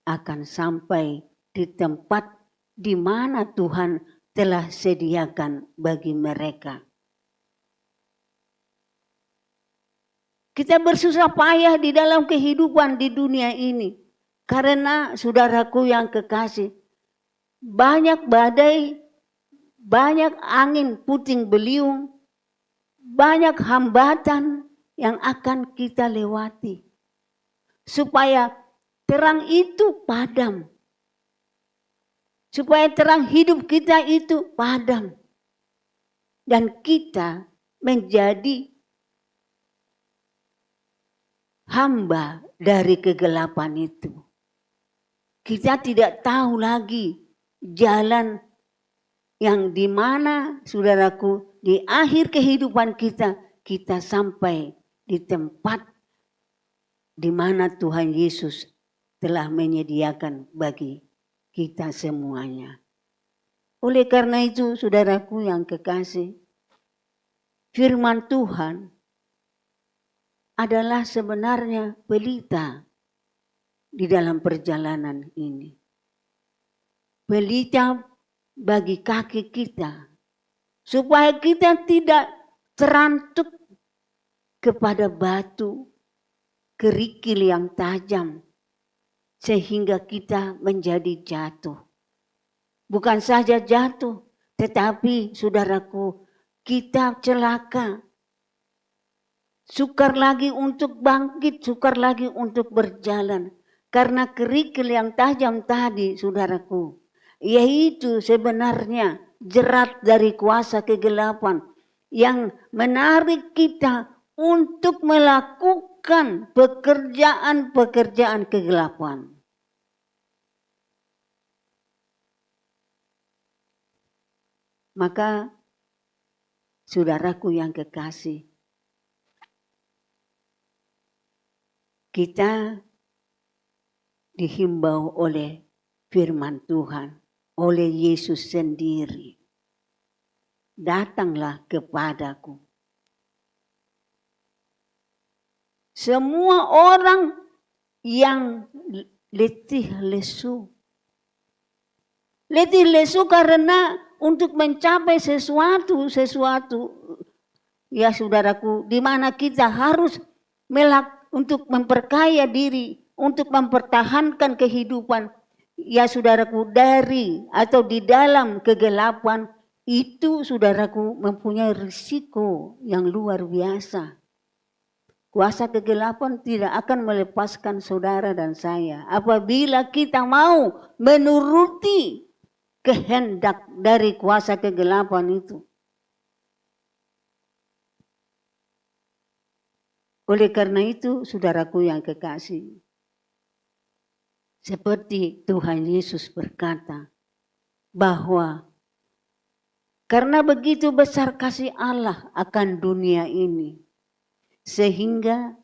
akan sampai di tempat di mana Tuhan telah sediakan bagi mereka. Kita bersusah payah di dalam kehidupan di dunia ini. Karena saudaraku yang kekasih, banyak badai, banyak angin puting beliung, banyak hambatan yang akan kita lewati. Supaya terang itu padam. Supaya terang hidup kita itu padam. Dan kita menjadi hamba dari kegelapan itu. Kita tidak tahu lagi jalan yang di mana, saudaraku, di akhir kehidupan kita, kita sampai di tempat di mana Tuhan Yesus telah menyediakan bagi kita semuanya. Oleh karena itu, saudaraku yang kekasih, firman Tuhan adalah sebenarnya pelita di dalam perjalanan ini. Pelita bagi kaki kita, supaya kita tidak terantuk kepada batu, kerikil yang tajam, sehingga kita menjadi jatuh. Bukan saja jatuh, tetapi saudaraku, kita celaka. Sukar lagi untuk bangkit, sukar lagi untuk berjalan. Karena kerikil yang tajam tadi, saudaraku, yaitu sebenarnya jerat dari kuasa kegelapan yang menarik kita untuk melakukan pekerjaan-pekerjaan kegelapan. Maka, saudaraku yang kekasih, kita dihimbau oleh firman Tuhan, oleh Yesus sendiri. Datanglah kepadaku. Semua orang yang letih lesu. Letih lesu karena untuk mencapai sesuatu. Ya saudaraku, di mana kita harus untuk memperkaya diri, untuk mempertahankan kehidupan. Ya saudaraku, dari atau di dalam kegelapan itu saudaraku mempunyai risiko yang luar biasa. Kuasa kegelapan tidak akan melepaskan saudara dan saya apabila kita mau menuruti kehendak dari kuasa kegelapan itu. Oleh karena itu, saudaraku yang kekasih, seperti Tuhan Yesus berkata bahwa karena begitu besar kasih Allah akan dunia ini, sehingga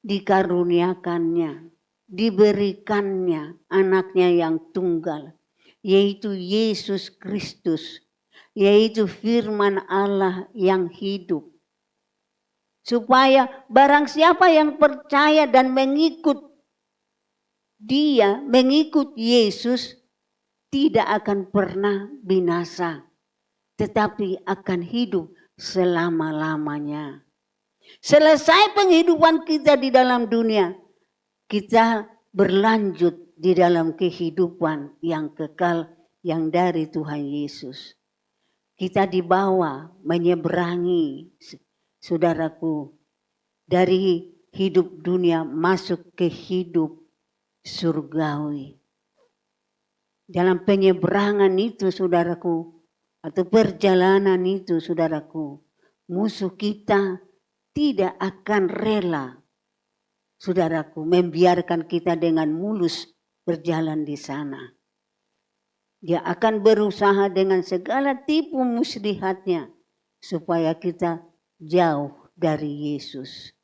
dikaruniakannya, diberikannya anaknya yang tunggal, yaitu Yesus Kristus, yaitu firman Allah yang hidup. Supaya barang siapa yang percaya dan mengikut dia, mengikut Yesus, tidak akan pernah binasa, tetapi akan hidup selama-lamanya. Selesai penghidupan kita di dalam dunia, kita berlanjut di dalam kehidupan yang kekal yang dari Tuhan Yesus. Kita dibawa menyeberangi, saudaraku, dari hidup dunia masuk ke hidup surgawi. Dalam penyeberangan itu, saudaraku, atau perjalanan itu, saudaraku, musuh kita tidak akan rela, saudaraku, membiarkan kita dengan mulus berjalan di sana. Dia akan berusaha dengan segala tipu muslihatnya supaya kita jauh dari Yesus.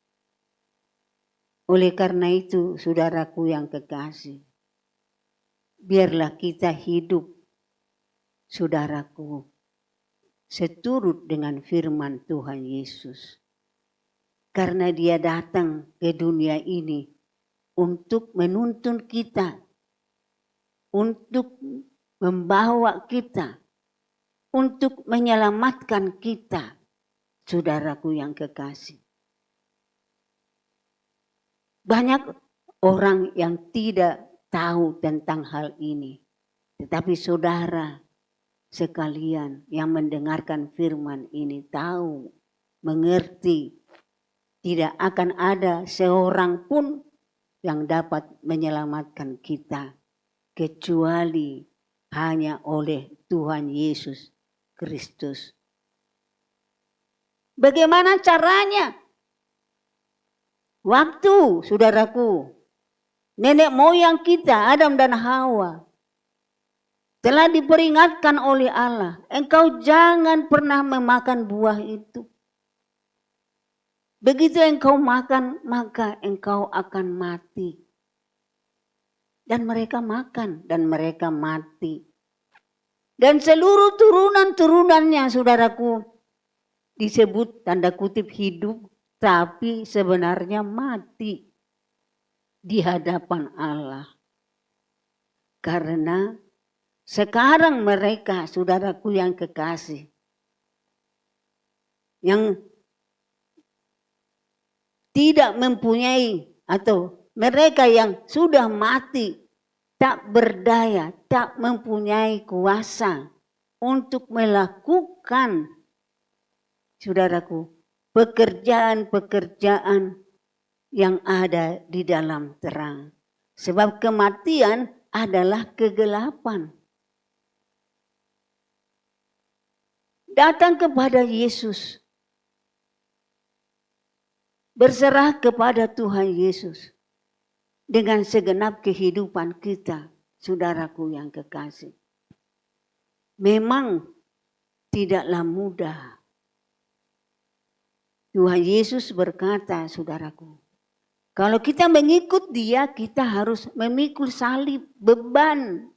Oleh karena itu, saudaraku yang kekasih, biarlah kita hidup, saudaraku, seturut dengan firman Tuhan Yesus. Karena dia datang ke dunia ini untuk menuntun kita, untuk membawa kita, untuk menyelamatkan kita, saudaraku yang kekasih. Banyak orang yang tidak tahu tentang hal ini, tetapi saudara sekalian yang mendengarkan firman ini tahu, mengerti, tidak akan ada seorang pun yang dapat menyelamatkan kita kecuali hanya oleh Tuhan Yesus Kristus. Bagaimana caranya? Waktu, saudaraku, nenek moyang kita Adam dan Hawa telah diperingatkan oleh Allah, engkau jangan pernah memakan buah itu. Begitu engkau makan, maka engkau akan mati. Dan mereka makan dan mereka mati. Dan seluruh turunan-turunannya, saudaraku, disebut tanda kutip hidup, tapi sebenarnya mati di hadapan Allah. Karena sekarang mereka, saudaraku yang kekasih, yang tidak mempunyai atau mereka yang sudah mati, tak berdaya, tak mempunyai kuasa untuk melakukan, saudaraku, pekerjaan-pekerjaan yang ada di dalam terang. Sebab kematian adalah kegelapan. Datang kepada Yesus. Berserah kepada Tuhan Yesus dengan segenap kehidupan kita, saudaraku yang kekasih. Memang tidaklah mudah. Tuhan Yesus berkata, saudaraku, kalau kita mengikut Dia, kita harus memikul salib, beban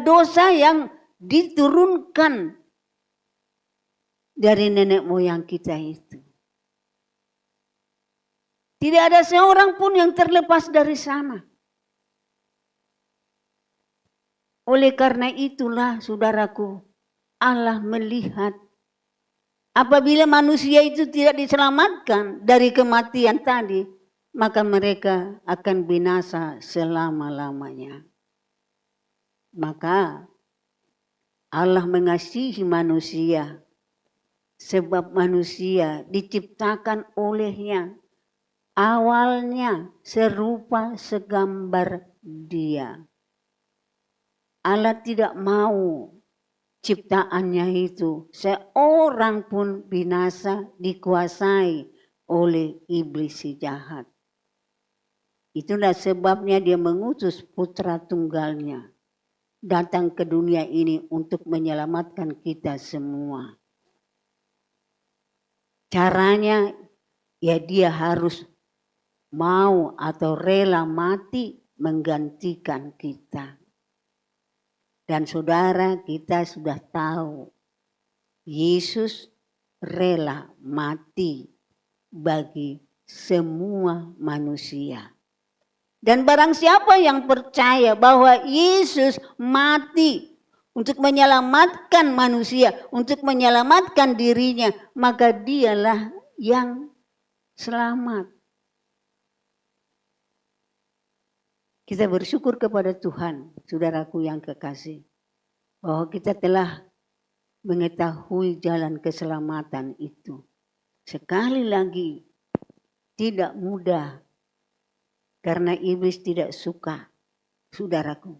dosa yang diturunkan dari nenek moyang kita itu. Tidak ada seorang pun yang terlepas dari sana. Oleh karena itulah, saudaraku, Allah melihat apabila manusia itu tidak diselamatkan dari kematian tadi, maka mereka akan binasa selama-lamanya. Maka Allah mengasihi manusia sebab manusia diciptakan olehnya awalnya serupa segambar Dia. Allah tidak mau ciptaannya itu seorang pun binasa dikuasai oleh iblis si jahat. Itulah sebabnya Dia mengutus putra tunggalnya datang ke dunia ini untuk menyelamatkan kita semua. Caranya ya Dia harus mau atau rela mati menggantikan kita. Dan saudara, kita sudah tahu Yesus rela mati bagi semua manusia. Dan barang siapa yang percaya bahwa Yesus mati untuk menyelamatkan manusia, untuk menyelamatkan dirinya, maka dialah yang selamat. Kita bersyukur kepada Tuhan, saudaraku yang kekasih, bahwa kita telah mengetahui jalan keselamatan itu. Sekali lagi, tidak mudah, karena iblis tidak suka, saudaraku.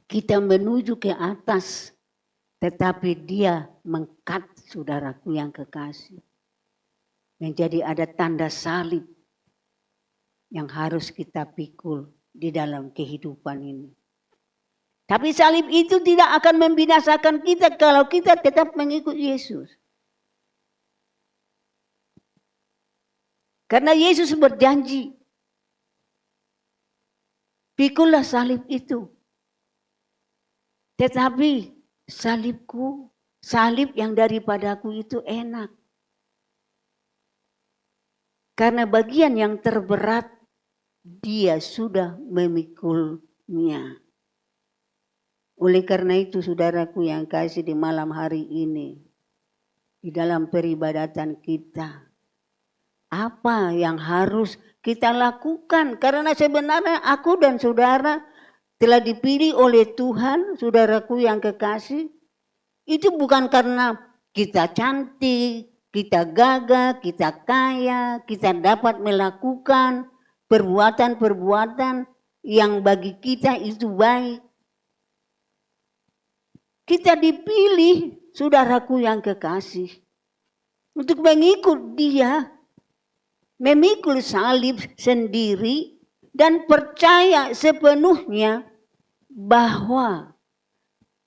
Kita menuju ke atas, tetapi dia mengkat, saudaraku yang kekasih. Menjadi ada tanda salib yang harus kita pikul di dalam kehidupan ini. Tapi salib itu tidak akan membinasakan kita kalau kita tetap mengikut Yesus. Karena Yesus berjanji, pikullah salib itu. Tetapi salibku, salib yang daripadaku itu enak. Karena bagian yang terberat Dia sudah memikulnya. Oleh karena itu saudaraku yang kasih di malam hari ini, di dalam peribadatan kita, apa yang harus kita lakukan? Karena sebenarnya aku dan saudara telah dipilih oleh Tuhan, saudaraku yang kekasih. Itu bukan karena kita cantik, kita gagah, kita kaya, kita dapat melakukan perbuatan-perbuatan yang bagi kita itu baik. Kita dipilih, saudaraku yang kekasih, untuk mengikut Dia, memikul salib sendiri dan percaya sepenuhnya bahwa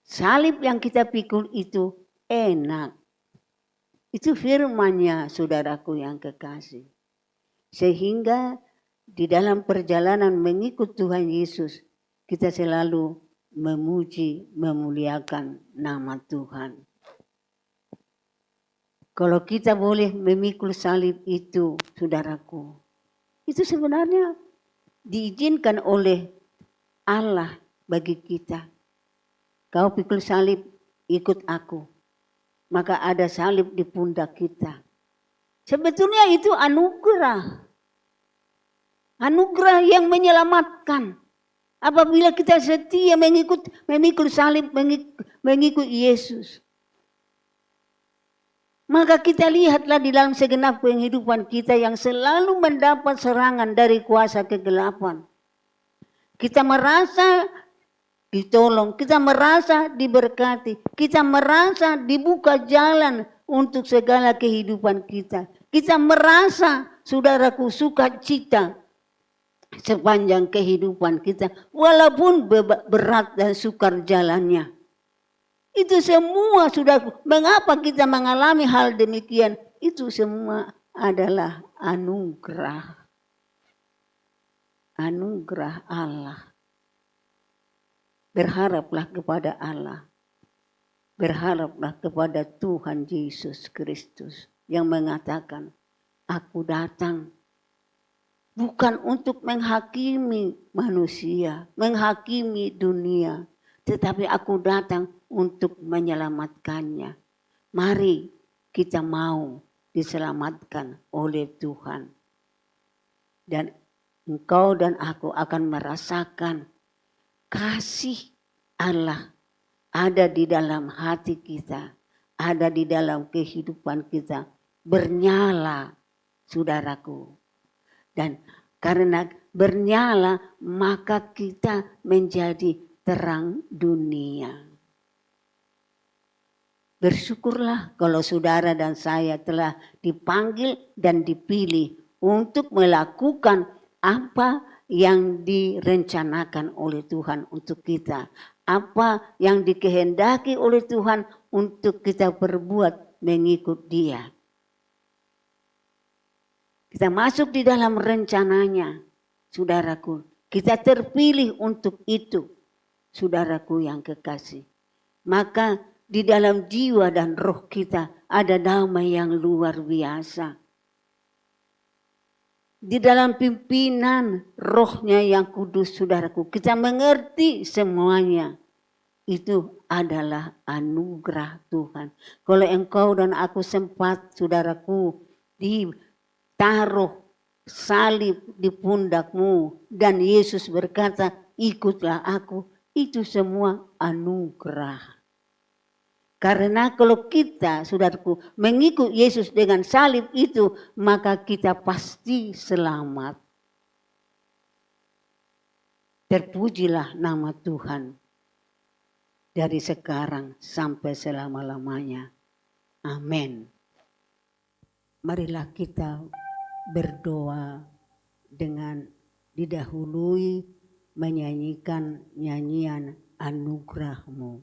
salib yang kita pikul itu enak. Itu firman-Nya, saudaraku yang kekasih. Sehingga di dalam perjalanan mengikut Tuhan Yesus, kita selalu memuji, memuliakan nama Tuhan. Kalau kita boleh memikul salib itu, saudaraku, itu sebenarnya diizinkan oleh Allah bagi kita. Kau pikul salib, ikut aku. Maka ada salib di pundak kita. Sebetulnya itu anugerah. Anugerah yang menyelamatkan. Apabila kita setia memikul salib, mengikut Yesus. Maka kita lihatlah di dalam segenap kehidupan kita yang selalu mendapat serangan dari kuasa kegelapan. Kita merasa ditolong, kita merasa diberkati, kita merasa dibuka jalan untuk segala kehidupan kita. Kita merasa, saudaraku, sukacita sepanjang kehidupan kita, walaupun berat dan sukar jalannya. Itu semua sudah, mengapa kita mengalami hal demikian? Itu semua adalah anugerah. Anugerah Allah. Berharaplah kepada Allah. Berharaplah kepada Tuhan Yesus Kristus yang mengatakan, aku datang bukan untuk menghakimi manusia, menghakimi dunia. Tetapi aku datang untuk menyelamatkannya. Mari kita mau diselamatkan oleh Tuhan. Dan engkau dan aku akan merasakan kasih Allah ada di dalam hati kita, ada di dalam kehidupan kita, bernyala, saudaraku. Dan karena bernyala, maka kita menjadi terang dunia. Bersyukurlah kalau saudara dan saya telah dipanggil dan dipilih untuk melakukan apa yang direncanakan oleh Tuhan untuk kita. Apa yang dikehendaki oleh Tuhan untuk kita perbuat mengikut Dia. Kita masuk di dalam rencananya, saudaraku. Kita terpilih untuk itu, saudaraku yang kekasih. Maka di dalam jiwa dan roh kita ada damai yang luar biasa. Di dalam pimpinan rohnya yang kudus, saudaraku, kita mengerti semuanya. Itu adalah anugerah Tuhan. Kalau engkau dan aku sempat, saudaraku, ditaruh salib di pundakmu dan Yesus berkata, ikutlah aku, itu semua anugerah. Karena kalau kita, saudaraku, mengikut Yesus dengan salib itu, maka kita pasti selamat. Terpujilah nama Tuhan dari sekarang sampai selama-lamanya. Amin. Marilah kita berdoa dengan didahului menyanyikan nyanyian anugerah-Mu.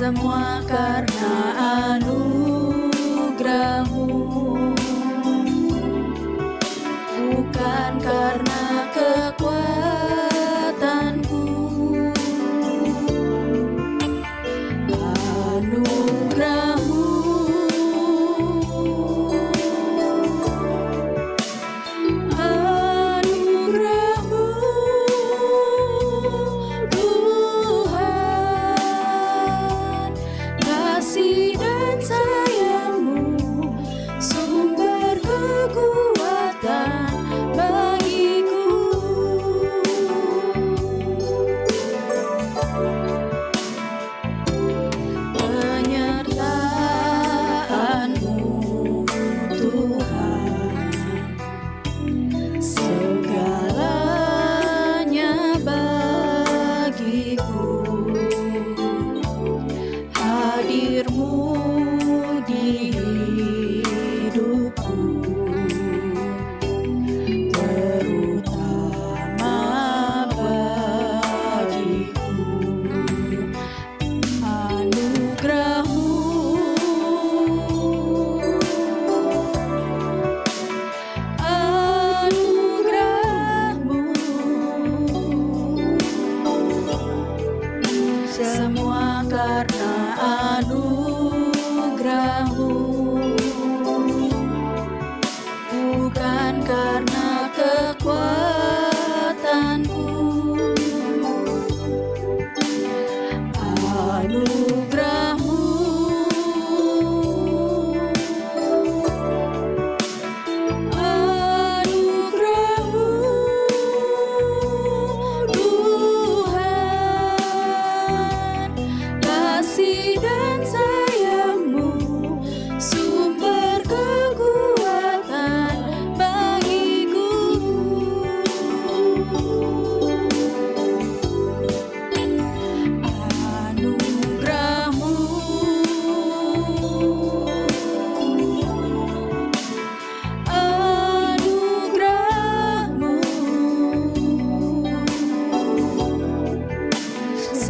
Semua karena anugerah-Mu, bukan karena kekuatanku. Anugerah-Mu, anugerah-Mu, Tuhan, kasih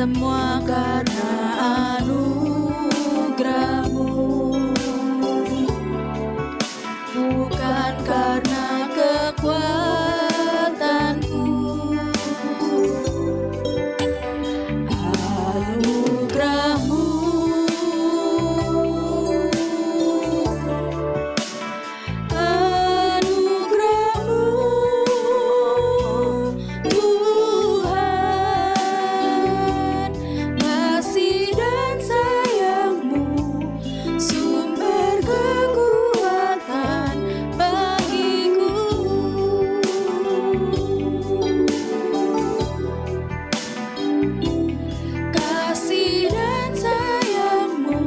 semua karena anugerah-Mu, bukan karena kekuatanku. Anugerah-Mu, anugerah-Mu Tuhan, kasih dan sayang-Mu sumber kekuatan bagiku. Kasih dan sayang-Mu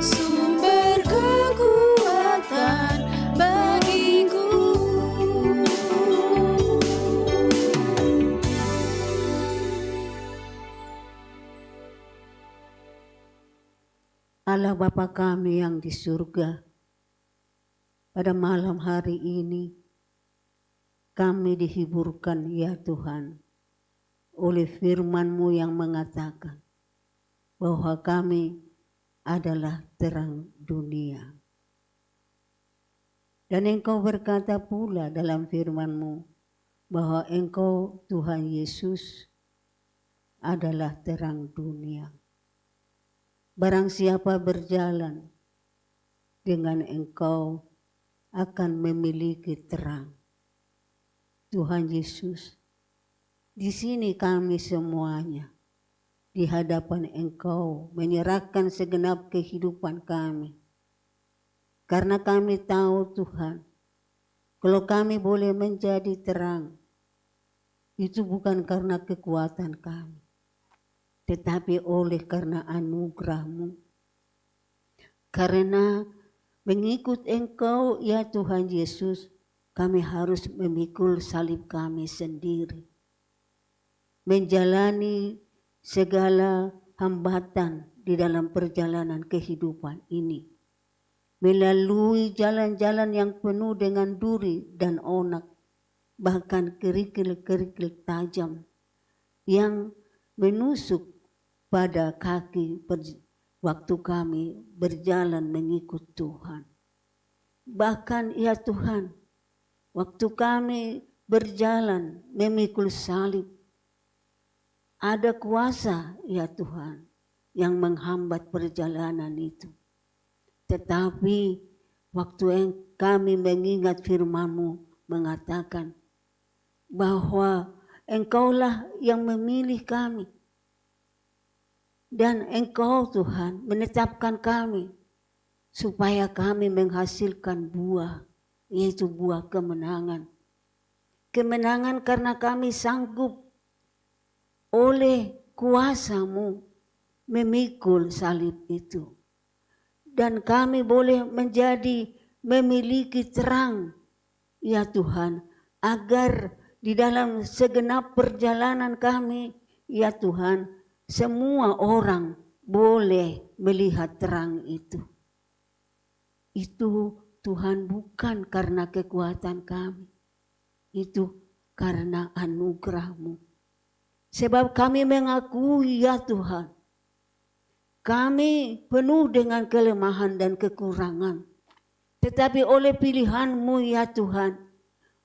sumber kekuatan bagiku. Allah Bapa kami yang di surga, pada malam hari ini kami dihiburkan ya Tuhan oleh firman-Mu yang mengatakan bahwa kami adalah terang dunia. Dan Engkau berkata pula dalam firman-Mu bahwa Engkau Tuhan Yesus adalah terang dunia. Barang siapa berjalan dengan Engkau akan memiliki terang. Tuhan Yesus, di sini kami semuanya di hadapan Engkau menyerahkan segenap kehidupan kami. Karena kami tahu Tuhan, kalau kami boleh menjadi terang, itu bukan karena kekuatan kami, tetapi oleh karena anugerah-Mu. Karena mengikut Engkau ya Tuhan Yesus, kami harus memikul salib kami sendiri. Menjalani segala hambatan di dalam perjalanan kehidupan ini. Melalui jalan-jalan yang penuh dengan duri dan onak, bahkan kerikil-kerikil tajam yang menusuk pada kaki waktu kami berjalan mengikut Tuhan. Bahkan ya Tuhan, waktu kami berjalan memikul salib, ada kuasa ya Tuhan yang menghambat perjalanan itu. Tetapi waktu kami mengingat firman-Mu mengatakan bahwa Engkaulah yang memilih kami. Dan Engkau Tuhan menetapkan kami supaya kami menghasilkan buah, yaitu buah kemenangan. Kemenangan karena kami sanggup oleh kuasa-Mu memikul salib itu. Dan kami boleh memiliki terang, ya Tuhan, agar di dalam segenap perjalanan kami, ya Tuhan, semua orang boleh melihat terang itu. Itu Tuhan bukan karena kekuatan kami, itu karena anugerah-Mu. Sebab kami mengakui ya Tuhan, kami penuh dengan kelemahan dan kekurangan. Tetapi oleh pilihan-Mu ya Tuhan,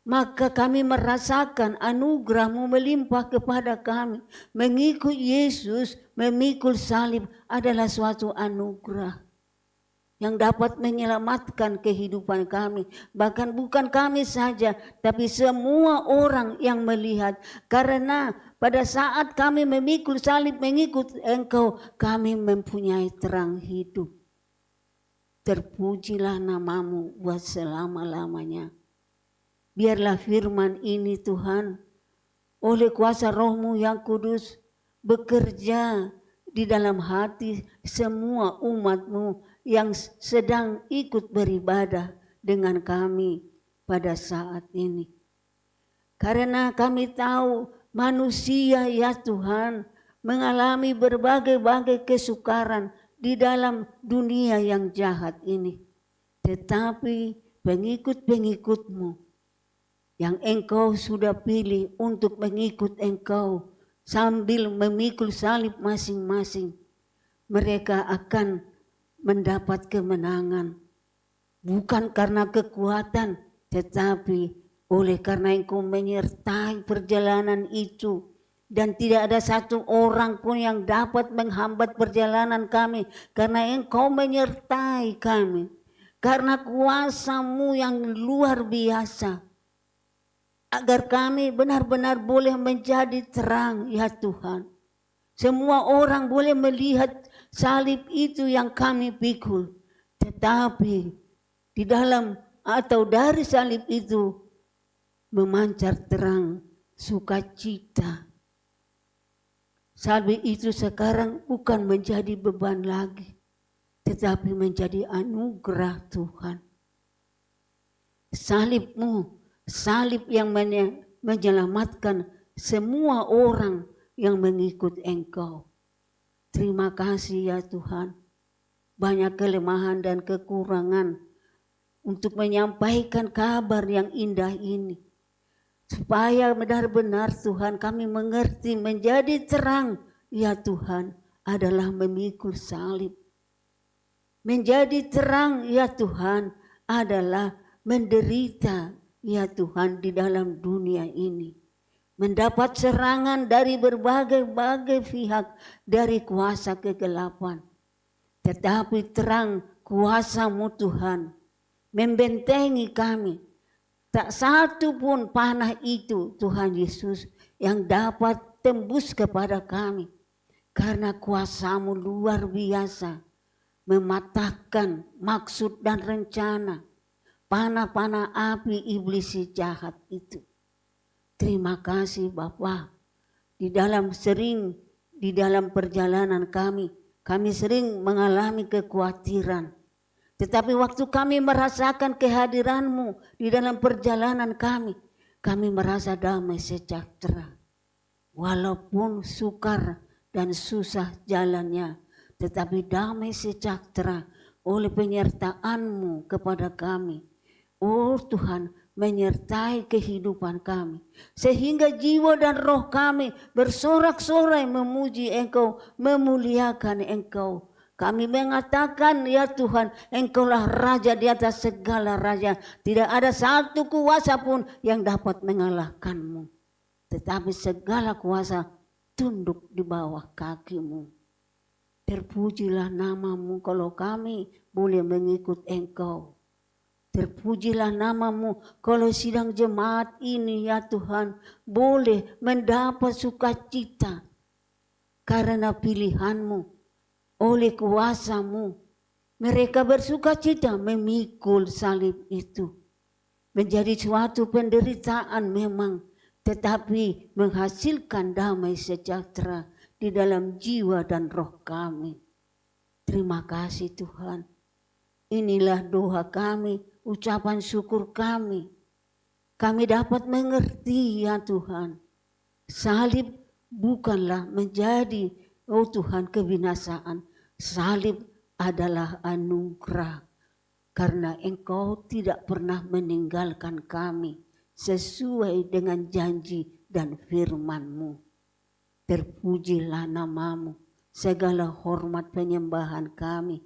maka kami merasakan anugerah-Mu melimpah kepada kami. Mengikut Yesus, memikul salib adalah suatu anugerah yang dapat menyelamatkan kehidupan kami. Bahkan bukan kami saja, tapi semua orang yang melihat. Karena pada saat kami memikul salib mengikut Engkau, kami mempunyai terang hidup. Terpujilah nama-Mu buat selama-lamanya. Biarlah firman ini Tuhan, oleh kuasa Roh-Mu yang kudus, bekerja di dalam hati semua umat-Mu yang sedang ikut beribadah dengan kami pada saat ini. Karena kami tahu manusia ya Tuhan mengalami berbagai-bagai kesukaran di dalam dunia yang jahat ini. Tetapi pengikut-pengikut-Mu yang Engkau sudah pilih untuk mengikut Engkau, sambil memikul salib masing-masing, mereka akan mendapat kemenangan. Bukan karena kekuatan, tetapi oleh karena Engkau menyertai perjalanan itu. Dan tidak ada satu orang pun yang dapat menghambat perjalanan kami. Karena Engkau menyertai kami. Karena kuasa-Mu yang luar biasa. Agar kami benar-benar boleh menjadi terang, ya Tuhan. Semua orang boleh melihat salib itu yang kami pikul. Tetapi di dalam atau dari salib itu memancar terang sukacita. Salib itu sekarang bukan menjadi beban lagi, tetapi menjadi anugerah Tuhan. Salib-Mu, salib yang menyelamatkan semua orang yang mengikut Engkau. Terima kasih ya Tuhan. Banyak kelemahan dan kekurangan untuk menyampaikan kabar yang indah ini. Supaya benar-benar Tuhan kami mengerti menjadi terang ya Tuhan adalah memikul salib. Menjadi terang ya Tuhan adalah menderita ya Tuhan di dalam dunia ini. Mendapat serangan dari berbagai-bagai pihak dari kuasa kegelapan. Tetapi terang kuasa-Mu Tuhan membentengi kami. Tak satu pun panah itu Tuhan Yesus yang dapat tembus kepada kami. Karena kuasa-Mu luar biasa mematahkan maksud dan rencana panah-panah api iblis si jahat itu. Terima kasih Bapa. Di dalam perjalanan kami sering mengalami kekhawatiran. Tetapi waktu kami merasakan kehadiran-Mu di dalam perjalanan kami merasa damai sejahtera. Walaupun sukar dan susah jalannya, tetapi damai sejahtera oleh penyertaan-Mu kepada kami. Oh Tuhan, menyertai kehidupan kami. Sehingga jiwa dan roh kami bersorak-sorai memuji Engkau, memuliakan Engkau. Kami mengatakan ya Tuhan, Engkaulah Raja di atas segala raja. Tidak ada satu kuasa pun yang dapat mengalahkan-Mu. Tetapi segala kuasa tunduk di bawah kaki-Mu. Terpujilah nama-Mu kalau kami boleh mengikut Engkau. Terpujilah nama-Mu kalau sidang jemaat ini ya Tuhan boleh mendapat sukacita karena pilihan-Mu. Oleh kuasa-Mu, mereka bersukacita memikul salib itu. Menjadi suatu penderitaan memang, tetapi menghasilkan damai sejahtera di dalam jiwa dan roh kami. Terima kasih Tuhan. Inilah doa kami, ucapan syukur kami. Kami dapat mengerti ya Tuhan, salib bukanlah menjadi oh Tuhan kebinasaan. Salib adalah anugerah karena Engkau tidak pernah meninggalkan kami sesuai dengan janji dan firman-Mu. Terpujilah nama-Mu, segala hormat penyembahan kami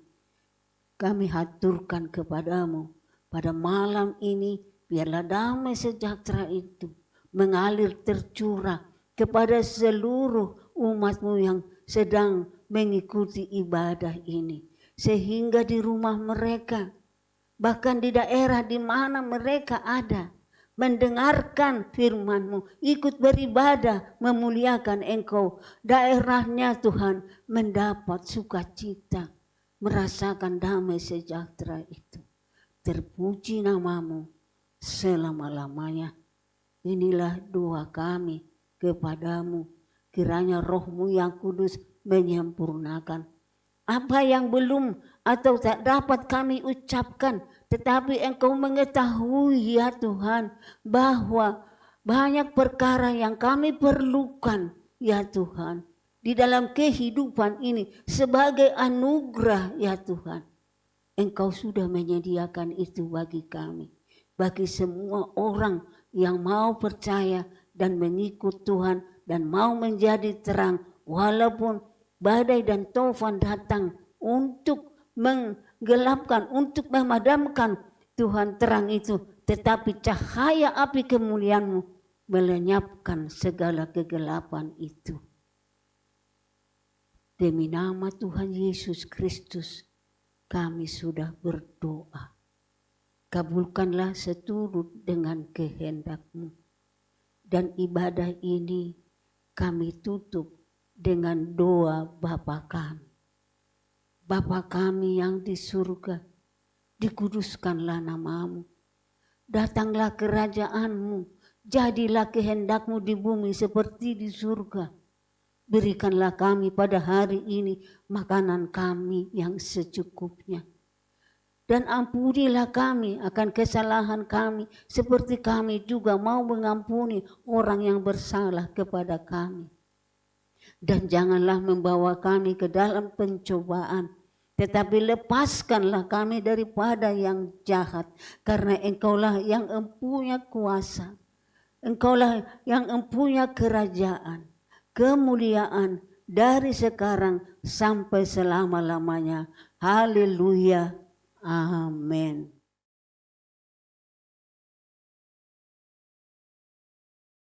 haturkan kepadamu. Pada malam ini biarlah damai sejahtera itu mengalir tercurah kepada seluruh umat-Mu yang sedang mengikuti ibadah ini. Sehingga di rumah mereka, bahkan di daerah di mana mereka ada, mendengarkan firman-Mu, ikut beribadah, memuliakan Engkau. Daerahnya Tuhan mendapat sukacita, merasakan damai sejahtera itu. Terpuji nama-Mu selama-lamanya. Inilah doa kami kepadamu. Kiranya Roh-Mu yang kudus menyempurnakan apa yang belum atau tak dapat kami ucapkan. Tetapi Engkau mengetahui ya Tuhan bahwa banyak perkara yang kami perlukan ya Tuhan di dalam kehidupan ini sebagai anugerah ya Tuhan. Engkau sudah menyediakan itu bagi kami. Bagi semua orang yang mau percaya dan mengikut Tuhan dan mau menjadi terang walaupun badai dan taufan datang untuk menggelapkan, untuk memadamkan Tuhan terang itu, tetapi cahaya api kemuliaan-Mu melenyapkan segala kegelapan itu. Demi nama Tuhan Yesus Kristus kami sudah berdoa. Kabulkanlah seturut dengan kehendak-Mu. Dan ibadah ini kami tutup dengan doa Bapa kami. Bapa kami yang di surga, dikuduskanlah nama-Mu. Datanglah kerajaan-Mu, jadilah kehendak-Mu di bumi seperti di surga. Berikanlah kami pada hari ini makanan kami yang secukupnya. Dan ampunilah kami akan kesalahan kami seperti kami juga mau mengampuni orang yang bersalah kepada kami. Dan janganlah membawa kami ke dalam pencobaan, tetapi lepaskanlah kami daripada yang jahat, karena Engkaulah yang empunya kuasa, Engkaulah yang empunya kerajaan, kemuliaan dari sekarang sampai selama-lamanya. Haleluya. Amin.